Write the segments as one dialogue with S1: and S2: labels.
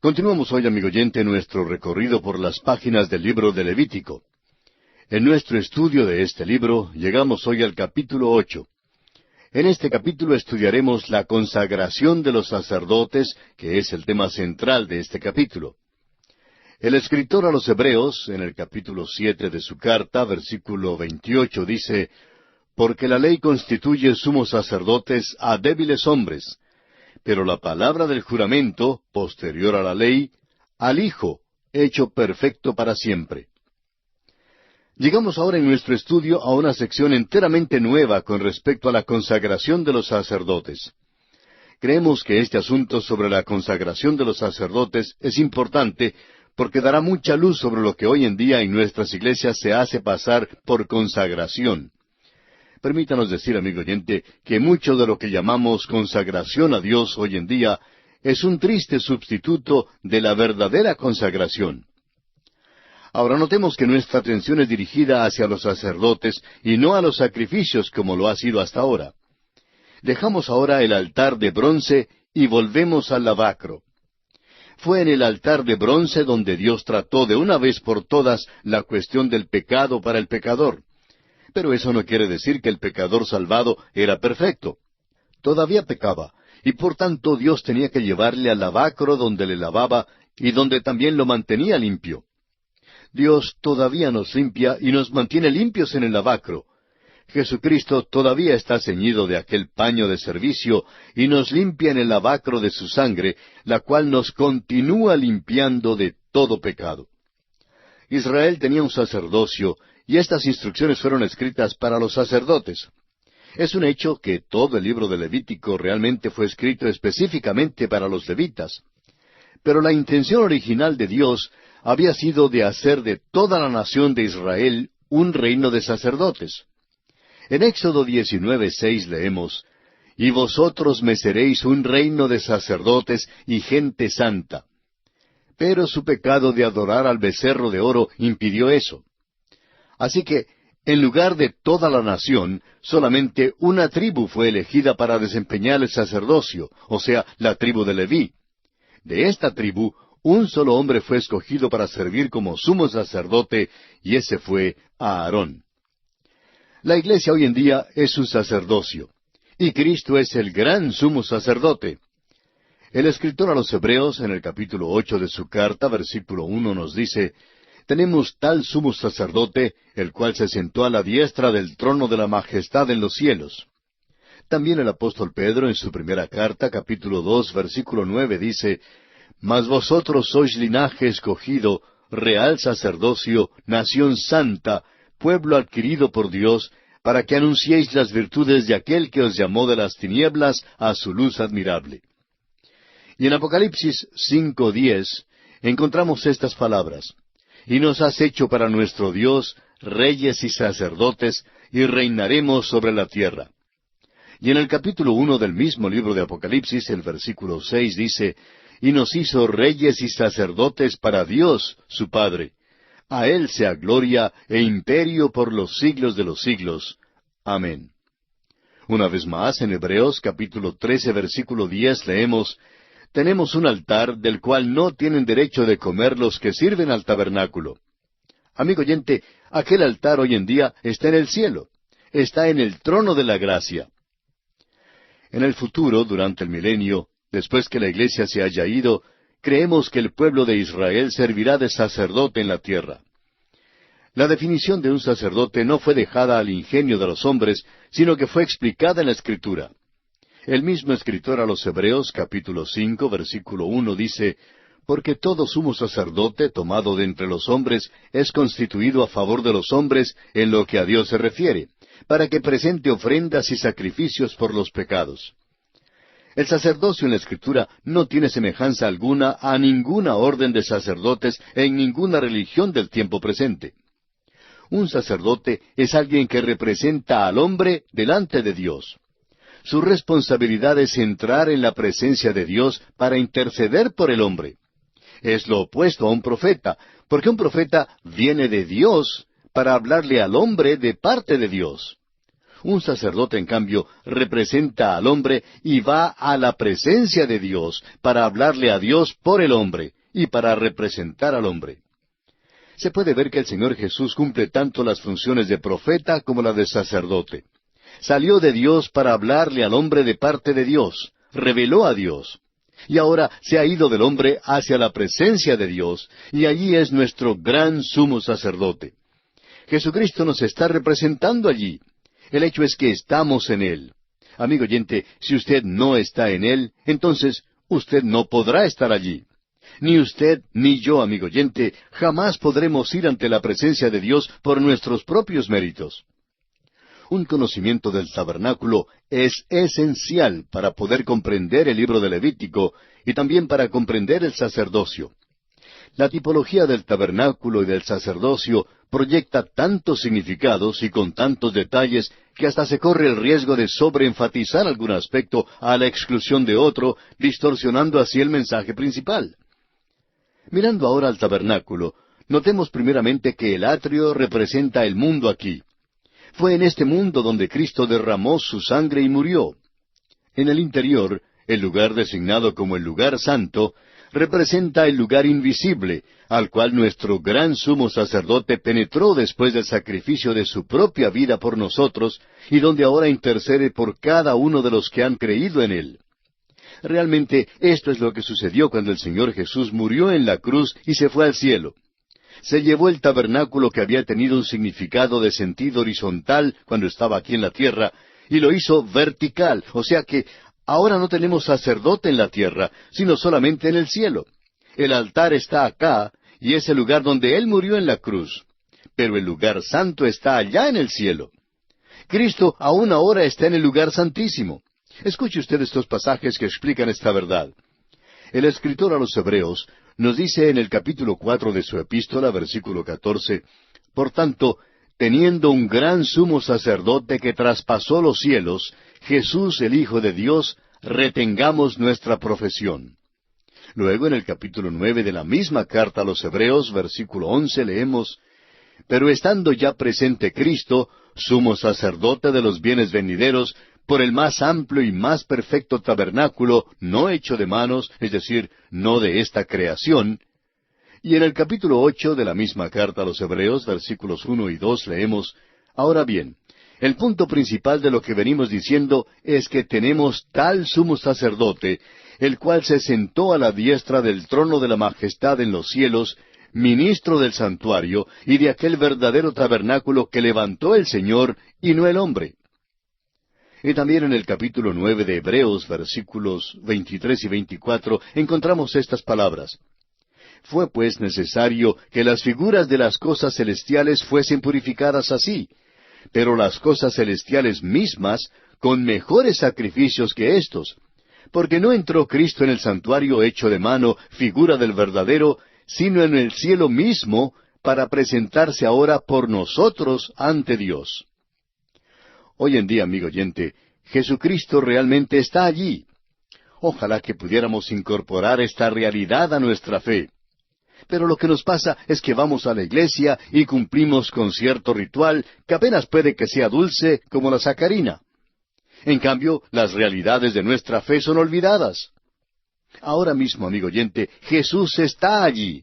S1: Continuamos hoy, amigo oyente, nuestro recorrido por las páginas del libro de Levítico. En nuestro estudio de este libro llegamos hoy al capítulo 8. En este capítulo estudiaremos la consagración de los sacerdotes, que es el tema central de este capítulo. El escritor a los Hebreos, en el capítulo 7 de su carta, versículo 28, dice: «Porque la ley constituye sumos sacerdotes a débiles hombres, pero la palabra del juramento, posterior a la ley, al Hijo, hecho perfecto para siempre». Llegamos ahora en nuestro estudio a una sección enteramente nueva con respecto a la consagración de los sacerdotes. Creemos que este asunto sobre la consagración de los sacerdotes es importante porque dará mucha luz sobre lo que hoy en día en nuestras iglesias se hace pasar por consagración. Permítanos decir, amigo oyente, que mucho de lo que llamamos consagración a Dios hoy en día es un triste sustituto de la verdadera consagración. Ahora notemos que nuestra atención es dirigida hacia los sacerdotes y no a los sacrificios como lo ha sido hasta ahora. Dejamos ahora el altar de bronce y volvemos al lavacro. Fue en el altar de bronce donde Dios trató de una vez por todas la cuestión del pecado para el pecador. Pero eso no quiere decir que el pecador salvado era perfecto. Todavía pecaba, y por tanto Dios tenía que llevarle al lavacro donde le lavaba y donde también lo mantenía limpio. Dios todavía nos limpia y nos mantiene limpios en el lavacro. Jesucristo todavía está ceñido de aquel paño de servicio y nos limpia en el lavacro de su sangre, la cual nos continúa limpiando de todo pecado. Israel tenía un sacerdocio, y estas instrucciones fueron escritas para los sacerdotes. Es un hecho que todo el libro de Levítico realmente fue escrito específicamente para los levitas. Pero la intención original de Dios había sido de hacer de toda la nación de Israel un reino de sacerdotes. En Éxodo 19:6 leemos: «Y vosotros me seréis un reino de sacerdotes y gente santa». Pero su pecado de adorar al becerro de oro impidió eso. Así que, en lugar de toda la nación, solamente una tribu fue elegida para desempeñar el sacerdocio, o sea, la tribu de Leví. De esta tribu, un solo hombre fue escogido para servir como sumo sacerdote, y ese fue Aarón. La iglesia hoy en día es un sacerdocio, y Cristo es el gran sumo sacerdote. El escritor a los Hebreos, en el capítulo 8 de su carta, versículo 1, nos dice: «Tenemos tal sumo sacerdote, el cual se sentó a la diestra del trono de la majestad en los cielos». También el apóstol Pedro, en su primera carta, capítulo 2, versículo 9, dice: «Mas vosotros sois linaje escogido, real sacerdocio, nación santa, pueblo adquirido por Dios, para que anunciéis las virtudes de aquel que os llamó de las tinieblas a su luz admirable». Y en Apocalipsis 5:10 encontramos estas palabras: «Y nos has hecho para nuestro Dios reyes y sacerdotes, y reinaremos sobre la tierra». Y en el capítulo 1 del mismo libro de Apocalipsis, el versículo 6 dice: «Y nos hizo reyes y sacerdotes para Dios, su Padre. A Él sea gloria e imperio por los siglos de los siglos. Amén». Una vez más, en Hebreos capítulo 13, versículo 10 leemos: «Tenemos un altar del cual no tienen derecho de comer los que sirven al tabernáculo». Amigo oyente, aquel altar hoy en día está en el cielo, está en el trono de la gracia. En el futuro, durante el milenio, después que la iglesia se haya ido, creemos que el pueblo de Israel servirá de sacerdote en la tierra. La definición de un sacerdote no fue dejada al ingenio de los hombres, sino que fue explicada en la Escritura. El mismo escritor a los Hebreos, capítulo 5, versículo 1, dice: «Porque todo sumo sacerdote tomado de entre los hombres es constituido a favor de los hombres en lo que a Dios se refiere, para que presente ofrendas y sacrificios por los pecados». El sacerdocio en la Escritura no tiene semejanza alguna a ninguna orden de sacerdotes en ninguna religión del tiempo presente. Un sacerdote es alguien que representa al hombre delante de Dios. Su responsabilidad es entrar en la presencia de Dios para interceder por el hombre. Es lo opuesto a un profeta, porque un profeta viene de Dios para hablarle al hombre de parte de Dios. Un sacerdote, en cambio, representa al hombre y va a la presencia de Dios para hablarle a Dios por el hombre y para representar al hombre. Se puede ver que el Señor Jesús cumple tanto las funciones de profeta como la de sacerdote. Salió de Dios para hablarle al hombre de parte de Dios, reveló a Dios. Y ahora se ha ido del hombre hacia la presencia de Dios, y allí es nuestro gran sumo sacerdote. Jesucristo nos está representando allí. El hecho es que estamos en Él. Amigo oyente, si usted no está en Él, entonces usted no podrá estar allí. Ni usted ni yo, amigo oyente, jamás podremos ir ante la presencia de Dios por nuestros propios méritos. Un conocimiento del tabernáculo es esencial para poder comprender el libro de Levítico y también para comprender el sacerdocio. La tipología del tabernáculo y del sacerdocio proyecta tantos significados y con tantos detalles que hasta se corre el riesgo de sobreenfatizar algún aspecto a la exclusión de otro, distorsionando así el mensaje principal. Mirando ahora al tabernáculo, notemos primeramente que el atrio representa el mundo aquí. Fue en este mundo donde Cristo derramó su sangre y murió. En el interior, el lugar designado como el lugar santo, representa el lugar invisible, al cual nuestro gran sumo sacerdote penetró después del sacrificio de su propia vida por nosotros, y donde ahora intercede por cada uno de los que han creído en Él. Realmente esto es lo que sucedió cuando el Señor Jesús murió en la cruz y se fue al cielo. Se llevó el tabernáculo que había tenido un significado de sentido horizontal cuando estaba aquí en la tierra, y lo hizo vertical, o sea que ahora no tenemos sacerdote en la tierra, sino solamente en el cielo. El altar está acá, y es el lugar donde Él murió en la cruz. Pero el lugar santo está allá en el cielo. Cristo aún ahora está en el lugar santísimo. Escuche usted estos pasajes que explican esta verdad. El escritor a los Hebreos nos dice en el capítulo 4 de su epístola, versículo 14, «Por tanto, teniendo un gran sumo sacerdote que traspasó los cielos, Jesús el Hijo de Dios, retengamos nuestra profesión». Luego, en el capítulo 9 de la misma carta a los Hebreos, versículo 11, leemos, «Pero estando ya presente Cristo, sumo sacerdote de los bienes venideros, por el más amplio y más perfecto tabernáculo, no hecho de manos, es decir, no de esta creación». Y en el capítulo 8 de la misma carta a los Hebreos, versículos 1 y 2, leemos, «Ahora bien, el punto principal de lo que venimos diciendo es que tenemos tal sumo sacerdote, el cual se sentó a la diestra del trono de la majestad en los cielos, ministro del santuario y de aquel verdadero tabernáculo que levantó el Señor y no el hombre». Y también en el capítulo 9 de Hebreos, versículos 23 y 24, encontramos estas palabras. «Fue pues necesario que las figuras de las cosas celestiales fuesen purificadas así, pero las cosas celestiales mismas con mejores sacrificios que éstos, porque no entró Cristo en el santuario hecho de mano, figura del verdadero, sino en el cielo mismo, para presentarse ahora por nosotros ante Dios». Hoy en día, amigo oyente, Jesucristo realmente está allí. Ojalá que pudiéramos incorporar esta realidad a nuestra fe. Pero lo que nos pasa es que vamos a la iglesia y cumplimos con cierto ritual que apenas puede que sea dulce como la sacarina. En cambio, las realidades de nuestra fe son olvidadas. Ahora mismo, amigo oyente, Jesús está allí.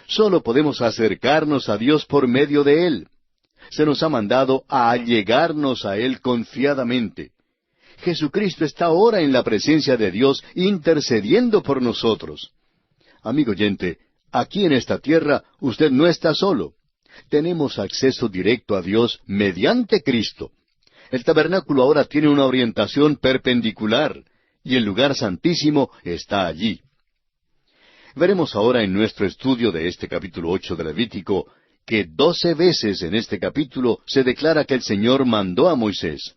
S1: Solo podemos acercarnos a Dios por medio de Él. Se nos ha mandado a allegarnos a Él confiadamente. Jesucristo está ahora en la presencia de Dios intercediendo por nosotros. Amigo oyente, aquí en esta tierra usted no está solo. Tenemos acceso directo a Dios mediante Cristo. El tabernáculo ahora tiene una orientación perpendicular, y el lugar santísimo está allí. Veremos ahora en nuestro estudio de este capítulo 8 de Levítico, que 12 veces en este capítulo se declara que el Señor mandó a Moisés.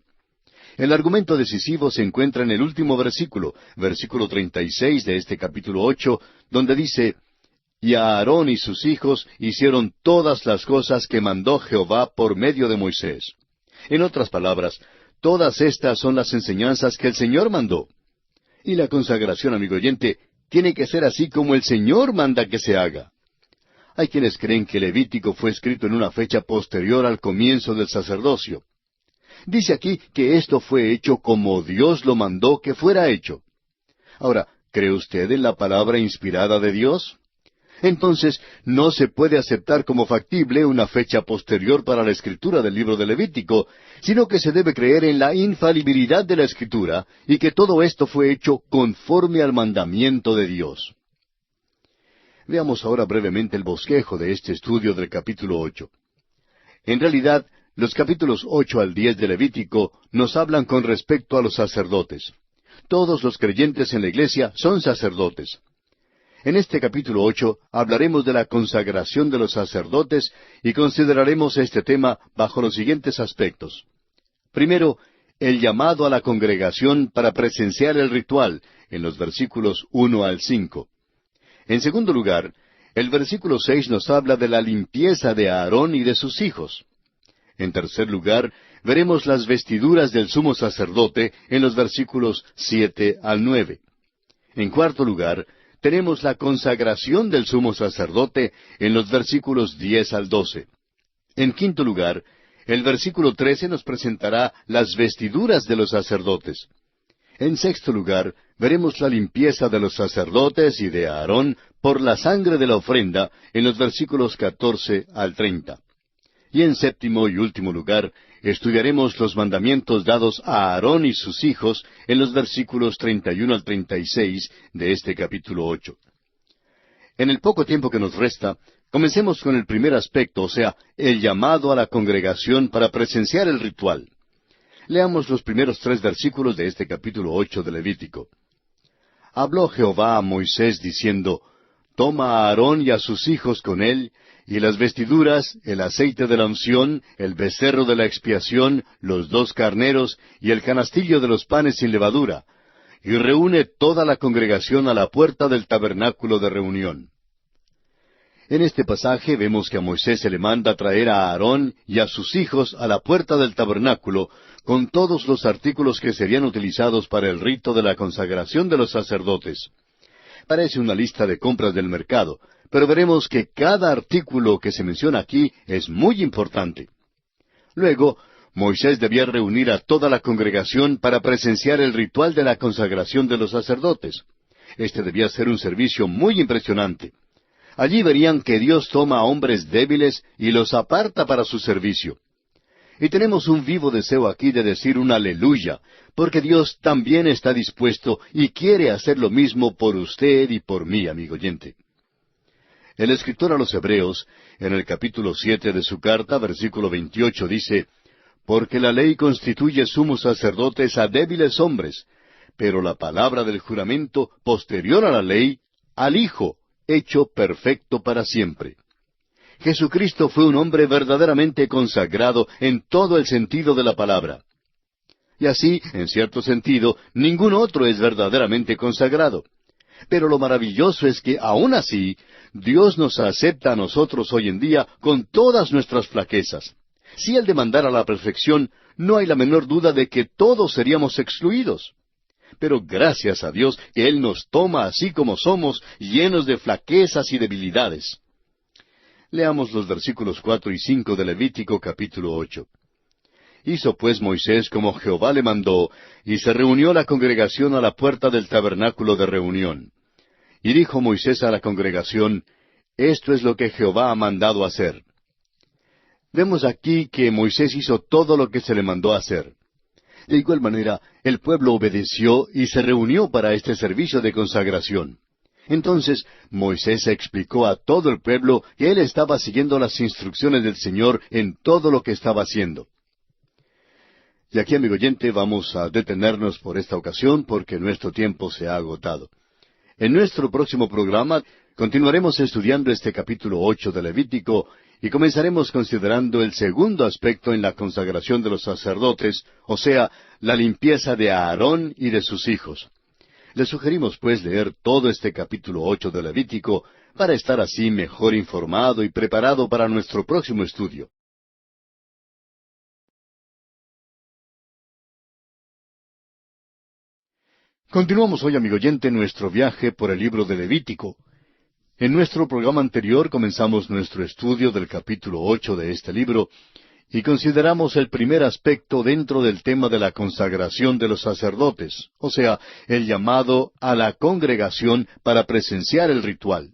S1: El argumento decisivo se encuentra en el último versículo, versículo 36 de este capítulo 8, donde dice, «Y a Aarón y sus hijos hicieron todas las cosas que mandó Jehová por medio de Moisés». En otras palabras, todas estas son las enseñanzas que el Señor mandó. Y la consagración, amigo oyente, tiene que ser así como el Señor manda que se haga. Hay quienes creen que Levítico fue escrito en una fecha posterior al comienzo del sacerdocio. Dice aquí que esto fue hecho como Dios lo mandó que fuera hecho. Ahora, ¿cree usted en la palabra inspirada de Dios? Entonces, no se puede aceptar como factible una fecha posterior para la escritura del libro de Levítico, sino que se debe creer en la infalibilidad de la escritura y que todo esto fue hecho conforme al mandamiento de Dios. Veamos ahora brevemente el bosquejo de este estudio del capítulo 8. En realidad, los capítulos 8 al 10 de Levítico nos hablan con respecto a los sacerdotes. Todos los creyentes en la iglesia son sacerdotes. En este capítulo 8 hablaremos de la consagración de los sacerdotes y consideraremos este tema bajo los siguientes aspectos. Primero, el llamado a la congregación para presenciar el ritual, en los versículos 1 al 5. En segundo lugar, el versículo 6 nos habla de la limpieza de Aarón y de sus hijos. En tercer lugar, veremos las vestiduras del sumo sacerdote en los versículos 7 al 9. En cuarto lugar, tenemos la consagración del sumo sacerdote en los versículos 10 al 12. En quinto lugar, el versículo 13 nos presentará las vestiduras de los sacerdotes. En sexto lugar, veremos la limpieza de los sacerdotes y de Aarón por la sangre de la ofrenda en los versículos 14 al 30. Y en séptimo y último lugar, estudiaremos los mandamientos dados a Aarón y sus hijos en los versículos 31 al 36 de este capítulo 8. En el poco tiempo que nos resta, comencemos con el primer aspecto, o sea, el llamado a la congregación para presenciar el ritual. Leamos los primeros 3 versículos de este capítulo 8 de Levítico. Habló Jehová a Moisés diciendo, Toma a Aarón y a sus hijos con él, y las vestiduras, el aceite de la unción, el becerro de la expiación, los 2 carneros, y el canastillo de los panes sin levadura, y reúne toda la congregación a la puerta del tabernáculo de reunión. En este pasaje vemos que a Moisés se le manda traer a Aarón y a sus hijos a la puerta del tabernáculo, con todos los artículos que serían utilizados para el rito de la consagración de los sacerdotes. Parece una lista de compras del mercado, pero veremos que cada artículo que se menciona aquí es muy importante. Luego, Moisés debía reunir a toda la congregación para presenciar el ritual de la consagración de los sacerdotes. Este debía ser un servicio muy impresionante. Allí verían que Dios toma a hombres débiles y los aparta para su servicio. Y tenemos un vivo deseo aquí de decir un aleluya, porque Dios también está dispuesto y quiere hacer lo mismo por usted y por mí, amigo oyente. El escritor a los Hebreos, en el capítulo 7 de su carta, versículo 28, dice, Porque la ley constituye sumos sacerdotes a débiles hombres, pero la palabra del juramento, posterior a la ley, al Hijo, hecho perfecto para siempre. Jesucristo fue un hombre verdaderamente consagrado en todo el sentido de la palabra. Y así, en cierto sentido, ningún otro es verdaderamente consagrado. Pero lo maravilloso es que, aun así, Dios nos acepta a nosotros hoy en día con todas nuestras flaquezas. Si Él demandara la perfección, no hay la menor duda de que todos seríamos excluidos. Pero gracias a Dios que Él nos toma así como somos, llenos de flaquezas y debilidades. Leamos los versículos 4 y 5 de Levítico capítulo 8. Hizo pues Moisés como Jehová le mandó, y se reunió la congregación a la puerta del tabernáculo de reunión. Y dijo Moisés a la congregación, Esto es lo que Jehová ha mandado hacer. Vemos aquí que Moisés hizo todo lo que se le mandó hacer. De igual manera, el pueblo obedeció y se reunió para este servicio de consagración. Entonces Moisés explicó a todo el pueblo que él estaba siguiendo las instrucciones del Señor en todo lo que estaba haciendo. Y aquí, amigo oyente, vamos a detenernos por esta ocasión porque nuestro tiempo se ha agotado. En nuestro próximo programa continuaremos estudiando este capítulo 8 de Levítico y comenzaremos considerando el segundo aspecto en la consagración de los sacerdotes, o sea, la limpieza de Aarón y de sus hijos. Le sugerimos, pues, leer todo este capítulo 8 de Levítico para estar así mejor informado y preparado para nuestro próximo estudio. Continuamos hoy, amigo oyente, nuestro viaje por el libro de Levítico. En nuestro programa anterior comenzamos nuestro estudio del capítulo 8 de este libro, y consideramos el primer aspecto dentro del tema de la consagración de los sacerdotes, o sea, el llamado a la congregación para presenciar el ritual.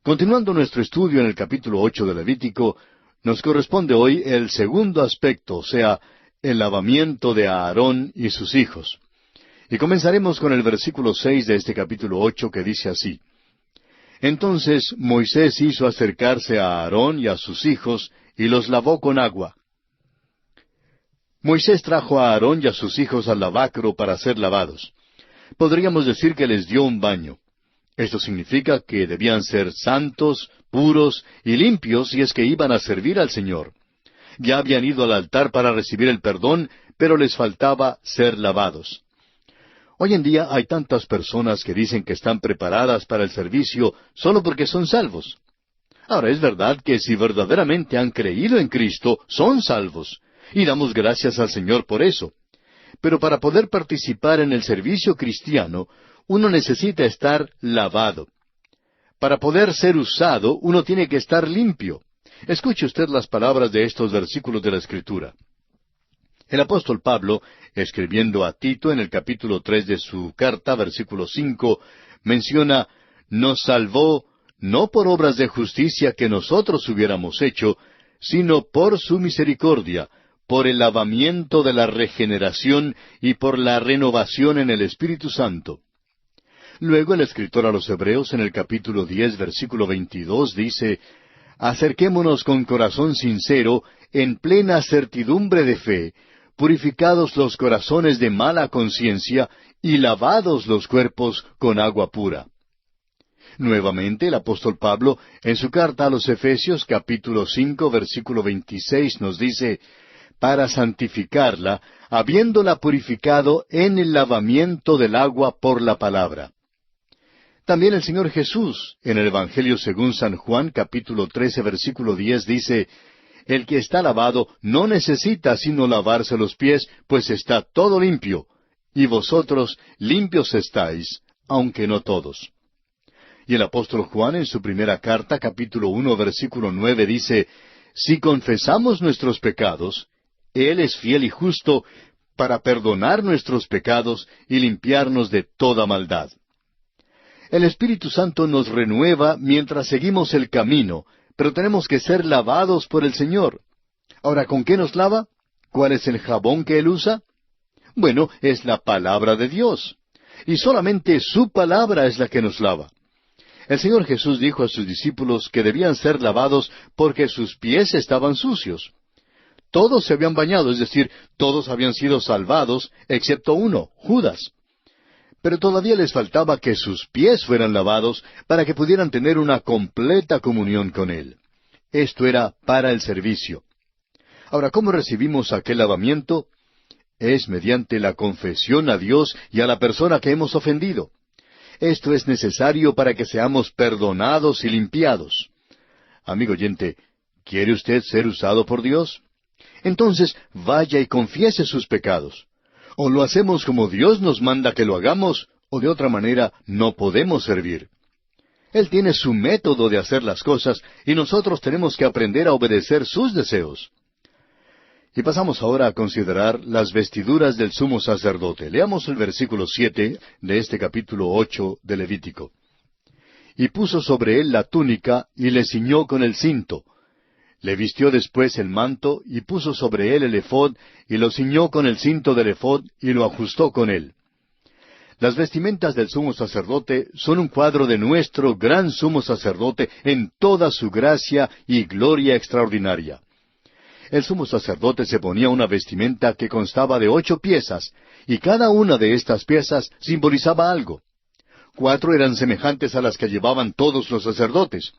S1: Continuando nuestro estudio en el capítulo 8 de Levítico, nos corresponde hoy el segundo aspecto, o sea, el lavamiento de Aarón y sus hijos. Y comenzaremos con el versículo 6 de este capítulo 8 que dice así: Entonces Moisés hizo acercarse a Aarón y a sus hijos, y los lavó con agua. Moisés trajo a Aarón y a sus hijos al lavacro para ser lavados. Podríamos decir que les dio un baño. Esto significa que debían ser santos, puros y limpios si es que iban a servir al Señor. Ya habían ido al altar para recibir el perdón, pero les faltaba ser lavados. Hoy en día hay tantas personas que dicen que están preparadas para el servicio solo porque son salvos. Ahora, es verdad que si verdaderamente han creído en Cristo, son salvos, y damos gracias al Señor por eso. Pero para poder participar en el servicio cristiano, uno necesita estar lavado. Para poder ser usado, uno tiene que estar limpio. Escuche usted las palabras de estos versículos de la Escritura. El apóstol Pablo, escribiendo a Tito en el capítulo 3 de su carta, versículo 5, menciona: «Nos salvó no por obras de justicia que nosotros hubiéramos hecho, sino por su misericordia, por el lavamiento de la regeneración y por la renovación en el Espíritu Santo». Luego el escritor a los Hebreos en el capítulo 10, versículo 22 dice: «Acerquémonos con corazón sincero, en plena certidumbre de fe, purificados los corazones de mala conciencia y lavados los cuerpos con agua pura». Nuevamente el apóstol Pablo, en su carta a los Efesios capítulo 5, versículo 26 nos dice: «Para santificarla, habiéndola purificado en el lavamiento del agua por la palabra». También el Señor Jesús, en el Evangelio según San Juan, capítulo 13, versículo 10, dice: «El que está lavado no necesita sino lavarse los pies, pues está todo limpio, y vosotros limpios estáis, aunque no todos». Y el apóstol Juan, en su primera carta, capítulo 1, versículo 9, dice: «Si confesamos nuestros pecados, Él es fiel y justo para perdonar nuestros pecados y limpiarnos de toda maldad». El Espíritu Santo nos renueva mientras seguimos el camino, pero tenemos que ser lavados por el Señor. Ahora, ¿con qué nos lava? ¿Cuál es el jabón que Él usa? Bueno, es la palabra de Dios. Y solamente su palabra es la que nos lava. El Señor Jesús dijo a sus discípulos que debían ser lavados porque sus pies estaban sucios. Todos se habían bañado, es decir, todos habían sido salvados, excepto uno, Judas. Pero todavía les faltaba que sus pies fueran lavados para que pudieran tener una completa comunión con Él. Esto era para el servicio. Ahora, ¿cómo recibimos aquel lavamiento? Es mediante la confesión a Dios y a la persona que hemos ofendido. Esto es necesario para que seamos perdonados y limpiados. Amigo oyente, ¿quiere usted ser usado por Dios? Entonces, vaya y confiese sus pecados. O lo hacemos como Dios nos manda que lo hagamos, o de otra manera no podemos servir. Él tiene su método de hacer las cosas, y nosotros tenemos que aprender a obedecer sus deseos. Y pasamos ahora a considerar las vestiduras del sumo sacerdote. Leamos el versículo 7 de este capítulo 8 de Levítico. «Y puso sobre él la túnica, y le ciñó con el cinto. Le vistió después el manto, y puso sobre él el ephod, y lo ciñó con el cinto del ephod, y lo ajustó con él». Las vestimentas del sumo sacerdote son un cuadro de nuestro gran sumo sacerdote en toda su gracia y gloria extraordinaria. El sumo sacerdote se ponía una vestimenta que constaba de 8 piezas, y cada una de estas piezas simbolizaba algo. 4 eran semejantes a las que llevaban todos los sacerdotes.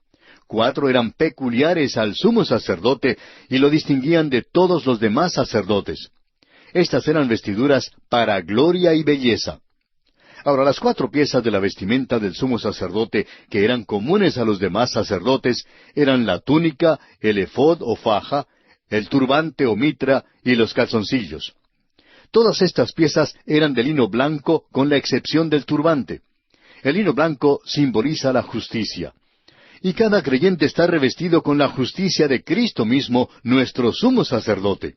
S1: 4 eran peculiares al sumo sacerdote y lo distinguían de todos los demás sacerdotes. Estas eran vestiduras para gloria y belleza. Ahora, las 4 piezas de la vestimenta del sumo sacerdote que eran comunes a los demás sacerdotes eran la túnica, el ephod o faja, el turbante o mitra y los calzoncillos. Todas estas piezas eran de lino blanco con la excepción del turbante. El lino blanco simboliza la justicia. Y cada creyente está revestido con la justicia de Cristo mismo, nuestro sumo sacerdote.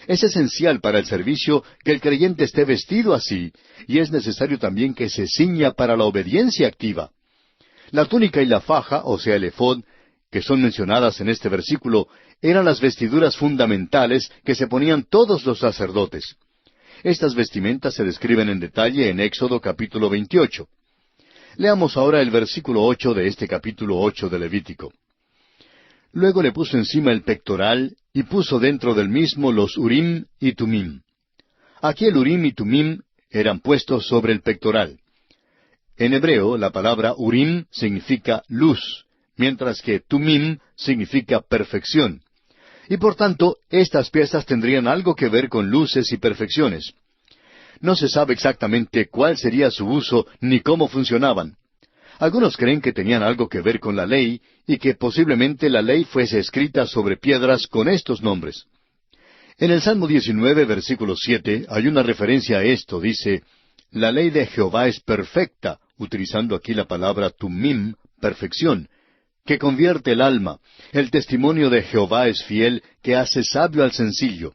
S1: Es esencial para el servicio que el creyente esté vestido así, y es necesario también que se ciña para la obediencia activa. La túnica y la faja, o sea el efod, que son mencionadas en este versículo, eran las vestiduras fundamentales que se ponían todos los sacerdotes. Estas vestimentas se describen en detalle en Éxodo capítulo 28. Leamos ahora el versículo 8 de este capítulo 8 de Levítico. Luego le puso encima el pectoral y puso dentro del mismo los Urim y Tumim. Aquí el Urim y Tumim eran puestos sobre el pectoral. En hebreo la palabra Urim significa luz, mientras que Tumim significa perfección. Y por tanto, estas piezas tendrían algo que ver con luces y perfecciones. No se sabe exactamente cuál sería su uso ni cómo funcionaban. Algunos creen que tenían algo que ver con la ley y que posiblemente la ley fuese escrita sobre piedras con estos nombres. En el Salmo 19, versículo 7, hay una referencia a esto. Dice, «La ley de Jehová es perfecta», utilizando aquí la palabra tumim, perfección, que convierte el alma. El testimonio de Jehová es fiel, que hace sabio al sencillo.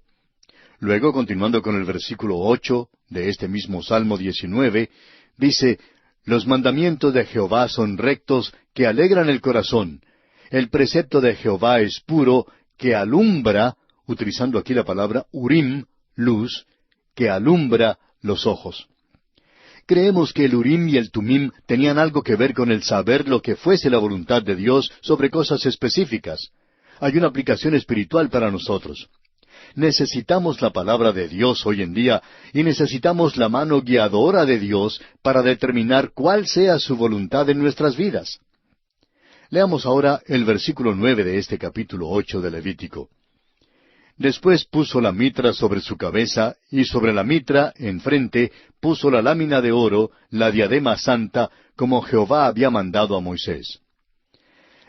S1: Luego, continuando con el versículo 8 de este mismo Salmo 19, dice, «Los mandamientos de Jehová son rectos, que alegran el corazón. El precepto de Jehová es puro, que alumbra», utilizando aquí la palabra urim, luz, que alumbra los ojos. Creemos que el Urim y el Tumim tenían algo que ver con el saber lo que fuese la voluntad de Dios sobre cosas específicas. Hay una aplicación espiritual para nosotros. Necesitamos la palabra de Dios hoy en día y necesitamos la mano guiadora de Dios para determinar cuál sea su voluntad en nuestras vidas. Leamos ahora el versículo 9 de este capítulo 8 de Levítico. Después puso la mitra sobre su cabeza, y sobre la mitra, enfrente, puso la lámina de oro, la diadema santa, como Jehová había mandado a Moisés.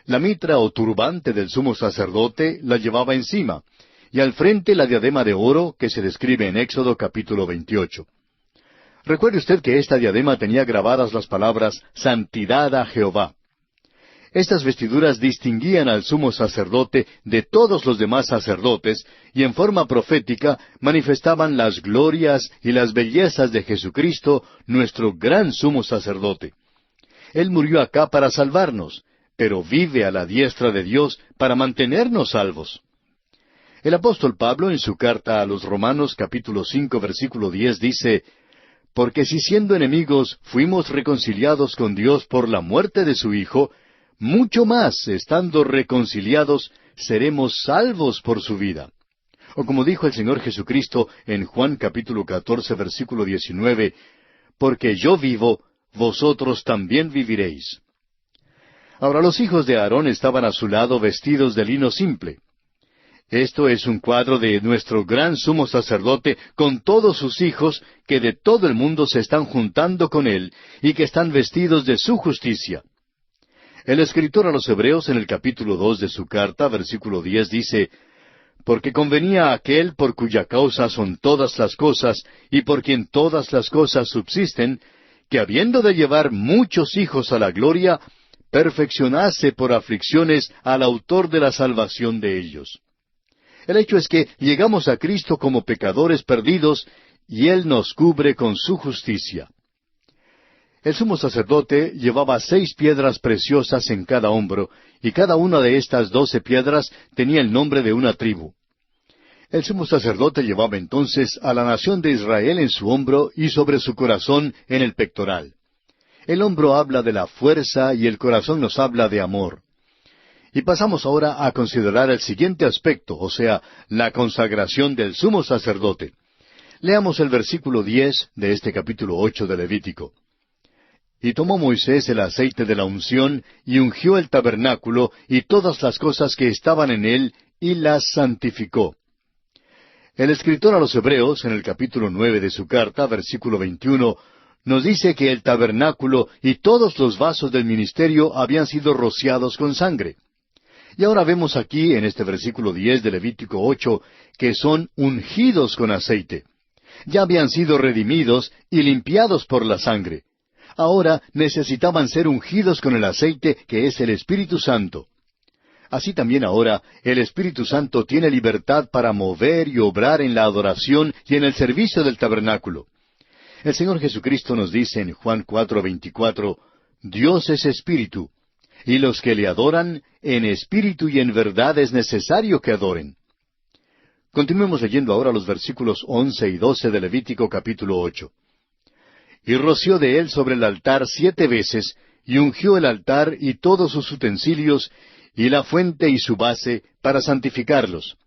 S1: La mitra o turbante del sumo sacerdote la llevaba encima, y al frente la diadema de oro que se describe en Éxodo capítulo 28. Recuerde usted que esta diadema tenía grabadas las palabras «Santidad a Jehová». Estas vestiduras distinguían al sumo sacerdote de todos los demás sacerdotes y en forma profética manifestaban las glorias y las bellezas de Jesucristo, nuestro gran sumo sacerdote. Él murió acá para salvarnos, pero vive a la diestra de Dios para mantenernos salvos. El apóstol Pablo en su carta a los Romanos capítulo 5 versículo 10 dice, «Porque si siendo enemigos fuimos reconciliados con Dios por la muerte de su Hijo, mucho más, estando reconciliados, seremos salvos por su vida». O como dijo el Señor Jesucristo en Juan capítulo 14, versículo 19, «Porque yo vivo, vosotros también viviréis». Ahora los hijos de Aarón estaban a su lado vestidos de lino simple. Esto es un cuadro de nuestro gran sumo sacerdote con todos sus hijos que de todo el mundo se están juntando con él y que están vestidos de su justicia. El escritor a los Hebreos en el capítulo 2 de su carta, versículo 10, dice, «Porque convenía a aquel por cuya causa son todas las cosas, y por quien todas las cosas subsisten, que habiendo de llevar muchos hijos a la gloria, perfeccionase por aflicciones al autor de la salvación de ellos». El hecho es que llegamos a Cristo como pecadores perdidos, y Él nos cubre con su justicia. El sumo sacerdote llevaba 6 piedras preciosas en cada hombro, y cada una de estas 12 piedras tenía el nombre de una tribu. El sumo sacerdote llevaba entonces a la nación de Israel en su hombro y sobre su corazón en el pectoral. El hombro habla de la fuerza y el corazón nos habla de amor. Y pasamos ahora a considerar el siguiente aspecto, o sea, la consagración del sumo sacerdote. Leamos el versículo 10 de este capítulo 8 de Levítico. «Y tomó Moisés el aceite de la unción, y ungió el tabernáculo, y todas las cosas que estaban en él, y las santificó». El escritor a los Hebreos, en el capítulo 9 de su carta, versículo 21, nos dice que el tabernáculo y todos los vasos del ministerio habían sido rociados con sangre. Y ahora vemos aquí, en este versículo 10 de Levítico 8, que son ungidos con aceite. Ya habían sido redimidos y limpiados por la sangre. Ahora necesitaban ser ungidos con el aceite que es el Espíritu Santo. Así también ahora el Espíritu Santo tiene libertad para mover y obrar en la adoración y en el servicio del tabernáculo. El Señor Jesucristo nos dice en Juan 4:24, Dios es Espíritu, y los que le adoran, en espíritu y en verdad es necesario que adoren. Continuemos leyendo ahora los versículos 11 y 12 de Levítico capítulo 8. Y roció de él sobre el altar 7 veces, y ungió el altar y todos sus utensilios, y la fuente y su base, para santificarlos.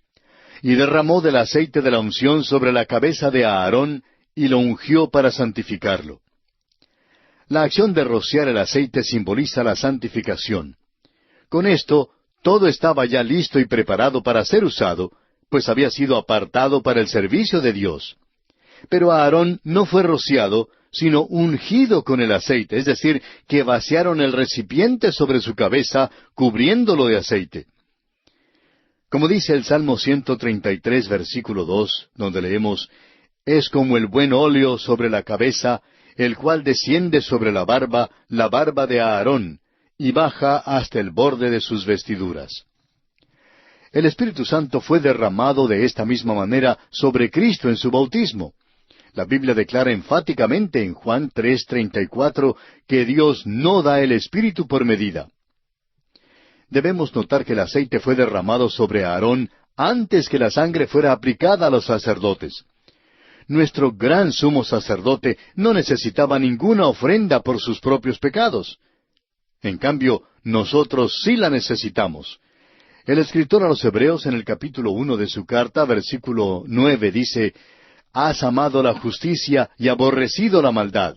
S1: Y derramó del aceite de la unción sobre la cabeza de Aarón, y lo ungió para santificarlo. La acción de rociar el aceite simboliza la santificación. Con esto, todo estaba ya listo y preparado para ser usado, pues había sido apartado para el servicio de Dios. Pero Aarón no fue rociado, sino ungido con el aceite, es decir, que vaciaron el recipiente sobre su cabeza, cubriéndolo de aceite. Como dice el Salmo 133, versículo 2, donde leemos, es como el buen óleo sobre la cabeza, el cual desciende sobre la barba de Aarón, y baja hasta el borde de sus vestiduras. El Espíritu Santo fue derramado de esta misma manera sobre Cristo en su bautismo. La Biblia declara enfáticamente en Juan 3:34 que Dios no da el Espíritu por medida. Debemos notar que el aceite fue derramado sobre Aarón antes que la sangre fuera aplicada a los sacerdotes. Nuestro gran sumo sacerdote no necesitaba ninguna ofrenda por sus propios pecados. En cambio, nosotros sí la necesitamos. El escritor a los Hebreos en el capítulo 1 de su carta, versículo 9, dice, Has amado la justicia y aborrecido la maldad,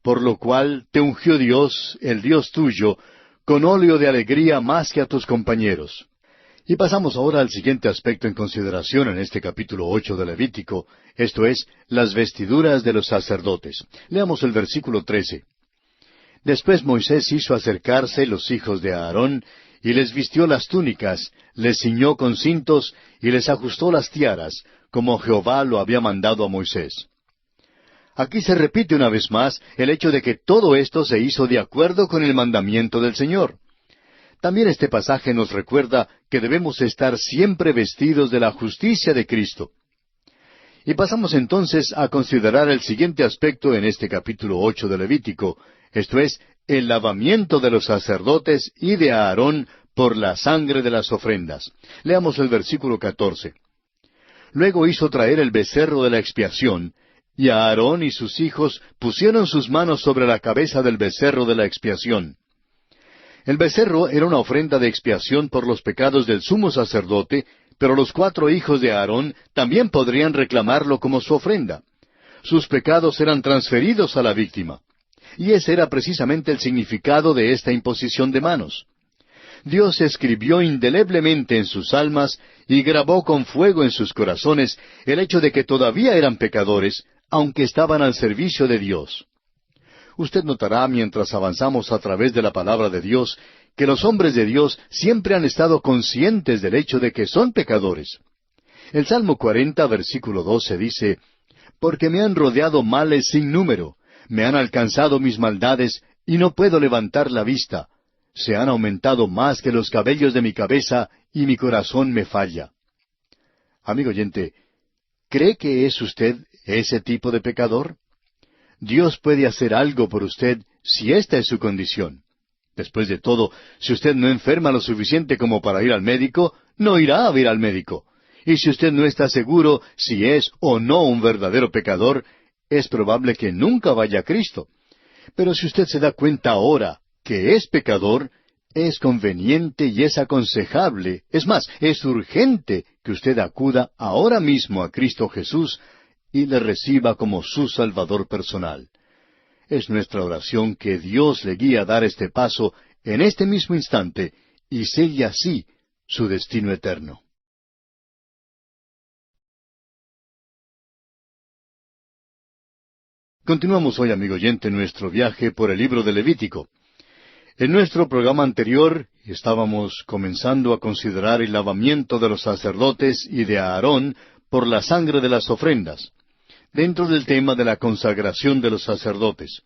S1: por lo cual te ungió Dios, el Dios tuyo, con óleo de alegría más que a tus compañeros. Y pasamos ahora al siguiente aspecto en consideración en este capítulo 8 de Levítico, esto es, las vestiduras de los sacerdotes. Leamos el versículo 13. Después Moisés hizo acercarse los hijos de Aarón, y les vistió las túnicas, les ciñó con cintos, y les ajustó las tiaras, como Jehová lo había mandado a Moisés. Aquí se repite una vez más el hecho de que todo esto se hizo de acuerdo con el mandamiento del Señor. También este pasaje nos recuerda que debemos estar siempre vestidos de la justicia de Cristo. Y pasamos entonces a considerar el siguiente aspecto en este capítulo 8 de Levítico, esto es, el lavamiento de los sacerdotes y de Aarón por la sangre de las ofrendas. Leamos el versículo 14. Luego hizo traer el becerro de la expiación, y Aarón y sus hijos pusieron sus manos sobre la cabeza del becerro de la expiación. El becerro era una ofrenda de expiación por los pecados del sumo sacerdote, pero los 4 hijos de Aarón también podrían reclamarlo como su ofrenda. Sus pecados eran transferidos a la víctima. Y ese era precisamente el significado de esta imposición de manos. Dios escribió indeleblemente en sus almas y grabó con fuego en sus corazones el hecho de que todavía eran pecadores, aunque estaban al servicio de Dios. Usted notará mientras avanzamos a través de la palabra de Dios que los hombres de Dios siempre han estado conscientes del hecho de que son pecadores. El Salmo 40, versículo 12 dice, Porque me han rodeado males sin número, me han alcanzado mis maldades, y no puedo levantar la vista. Se han aumentado más que los cabellos de mi cabeza, y mi corazón me falla. Amigo oyente, ¿cree que es usted ese tipo de pecador? Dios puede hacer algo por usted si esta es su condición. Después de todo, si usted no enferma lo suficiente como para ir al médico, no irá a ver al médico. Y si usted no está seguro si es o no un verdadero pecador, es probable que nunca vaya a Cristo. Pero si usted se da cuenta ahora que es pecador, es conveniente y es aconsejable, es más, es urgente que usted acuda ahora mismo a Cristo Jesús y le reciba como su Salvador personal. Es nuestra oración que Dios le guíe a dar este paso en este mismo instante y selle así su destino eterno. Continuamos hoy, amigo oyente, nuestro viaje por el libro de Levítico. En nuestro programa anterior estábamos comenzando a considerar el lavamiento de los sacerdotes y de Aarón por la sangre de las ofrendas, dentro del tema de la consagración de los sacerdotes.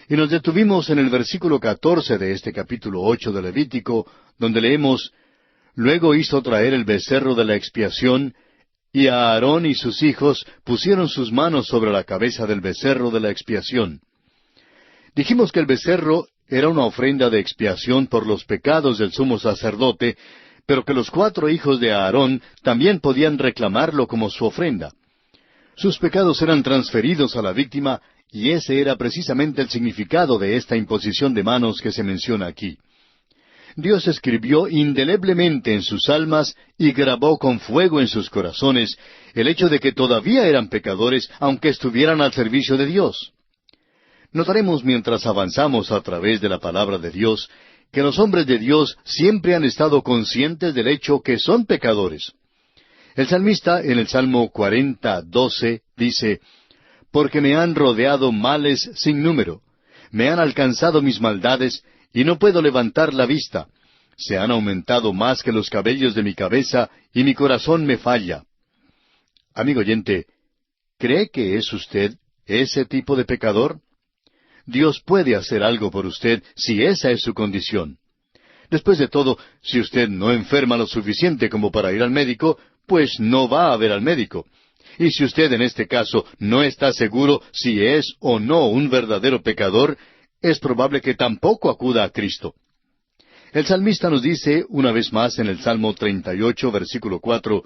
S1: Y nos detuvimos en el versículo 14 de este capítulo 8 de Levítico, donde leemos: Luego hizo traer el becerro de la expiación, y a Aarón y sus hijos pusieron sus manos sobre la cabeza del becerro de la expiación. Dijimos que el becerro era una ofrenda de expiación por los pecados del sumo sacerdote, pero que los 4 hijos de Aarón también podían reclamarlo como su ofrenda. Sus pecados eran transferidos a la víctima, y ese era precisamente el significado de esta imposición de manos que se menciona aquí. Dios escribió indeleblemente en sus almas y grabó con fuego en sus corazones el hecho de que todavía eran pecadores, aunque estuvieran al servicio de Dios. Notaremos mientras avanzamos a través de la palabra de Dios que los hombres de Dios siempre han estado conscientes del hecho que son pecadores. El salmista en el Salmo 40:12 dice: Porque me han rodeado males sin número, me han alcanzado mis maldades, y no puedo levantar la vista. Se han aumentado más que los cabellos de mi cabeza, y mi corazón me falla. Amigo oyente, ¿cree que es usted ese tipo de pecador? Dios puede hacer algo por usted si esa es su condición. Después de todo, si usted no enferma lo suficiente como para ir al médico, pues no va a ver al médico. Y si usted en este caso no está seguro si es o no un verdadero pecador, es probable que tampoco acuda a Cristo. El salmista nos dice una vez más en el Salmo 38, versículo 4,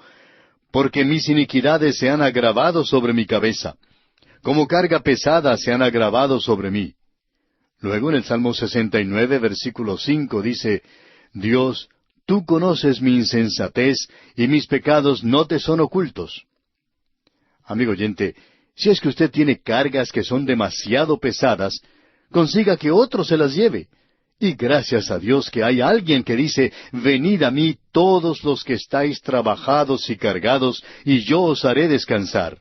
S1: Porque mis iniquidades se han agravado sobre mi cabeza, como carga pesada se han agravado sobre mí. Luego en el Salmo 69, versículo 5 dice: Dios, tú conoces mi insensatez, y mis pecados no te son ocultos. Amigo oyente, si es que usted tiene cargas que son demasiado pesadas, consiga que otro se las lleve. Y gracias a Dios que hay alguien que dice: Venid a mí todos los que estáis trabajados y cargados, y yo os haré descansar.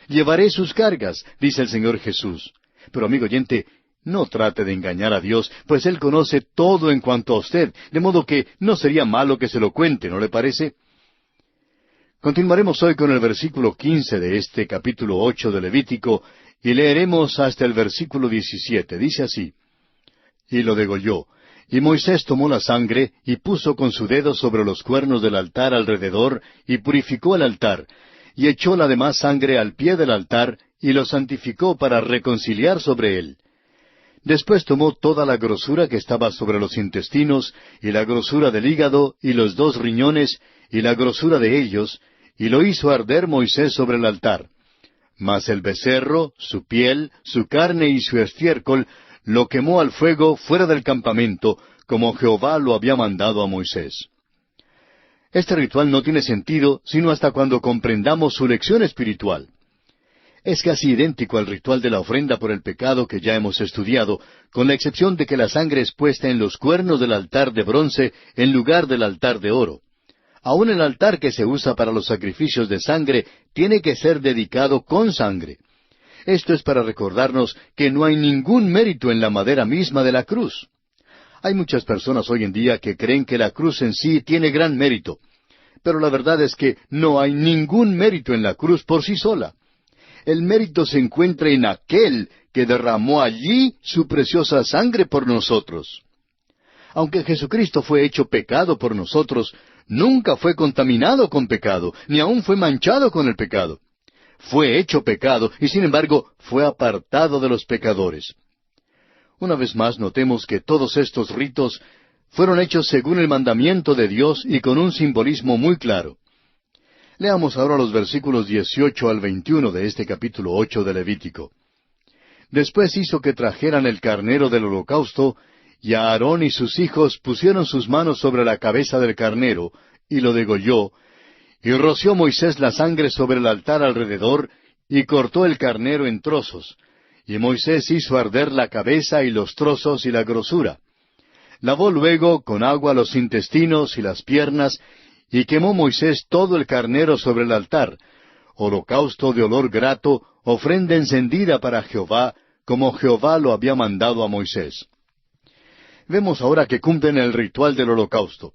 S1: Llevaré sus cargas, dice el Señor Jesús. Pero amigo oyente, no trate de engañar a Dios, pues Él conoce todo en cuanto a usted, de modo que no sería malo que se lo cuente, ¿no le parece? Continuaremos hoy con el versículo 15 de este capítulo 8 de Levítico, y leeremos hasta el versículo 17. Dice así: Y lo degolló. Y Moisés tomó la sangre, y puso con su dedo sobre los cuernos del altar alrededor, y purificó el altar, y echó la demás sangre al pie del altar, y lo santificó para reconciliar sobre él. Después tomó toda la grosura que estaba sobre los intestinos, y la grosura del hígado, y los 2 riñones, y la grosura de ellos, y lo hizo arder Moisés sobre el altar. Mas el becerro, su piel, su carne y su estiércol, lo quemó al fuego fuera del campamento, como Jehová lo había mandado a Moisés. Este ritual no tiene sentido sino hasta cuando comprendamos su lección espiritual. Es casi idéntico al ritual de la ofrenda por el pecado que ya hemos estudiado, con la excepción de que la sangre es puesta en los cuernos del altar de bronce en lugar del altar de oro. Aún el altar que se usa para los sacrificios de sangre tiene que ser dedicado con sangre. Esto es para recordarnos que no hay ningún mérito en la madera misma de la cruz. Hay muchas personas hoy en día que creen que la cruz en sí tiene gran mérito, pero la verdad es que no hay ningún mérito en la cruz por sí sola. El mérito se encuentra en aquel que derramó allí su preciosa sangre por nosotros. Aunque Jesucristo fue hecho pecado por nosotros, nunca fue contaminado con pecado, ni aun fue manchado con el pecado. Fue hecho pecado, y sin embargo fue apartado de los pecadores. Una vez más notemos que todos estos ritos fueron hechos según el mandamiento de Dios y con un simbolismo muy claro. Leamos ahora los versículos 18 al 21 de este capítulo 8 de Levítico. Después hizo que trajeran el carnero del holocausto, y a Aarón y sus hijos pusieron sus manos sobre la cabeza del carnero, y lo degolló, y roció Moisés la sangre sobre el altar alrededor, y cortó el carnero en trozos. Y Moisés hizo arder la cabeza y los trozos y la grosura. Lavó luego con agua los intestinos y las piernas, y quemó Moisés todo el carnero sobre el altar, holocausto de olor grato, ofrenda encendida para Jehová, como Jehová lo había mandado a Moisés. Vemos ahora que cumplen el ritual del holocausto.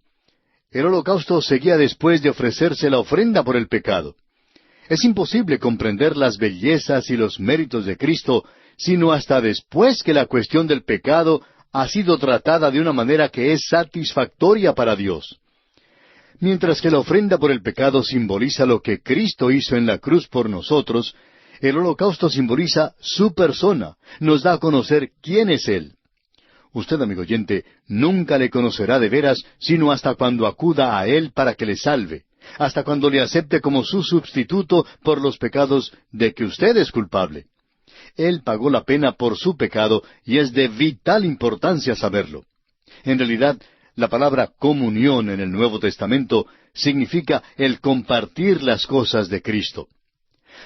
S1: El holocausto seguía después de ofrecerse la ofrenda por el pecado. Es imposible comprender las bellezas y los méritos de Cristo sino hasta después que la cuestión del pecado ha sido tratada de una manera que es satisfactoria para Dios. Mientras que la ofrenda por el pecado simboliza lo que Cristo hizo en la cruz por nosotros, el holocausto simboliza su persona, nos da a conocer quién es Él. Usted, amigo oyente, nunca le conocerá de veras sino hasta cuando acuda a Él para que le salve, hasta cuando le acepte como su sustituto por los pecados de que usted es culpable. Él pagó la pena por su pecado y es de vital importancia saberlo. En realidad, la palabra comunión en el Nuevo Testamento significa el compartir las cosas de Cristo.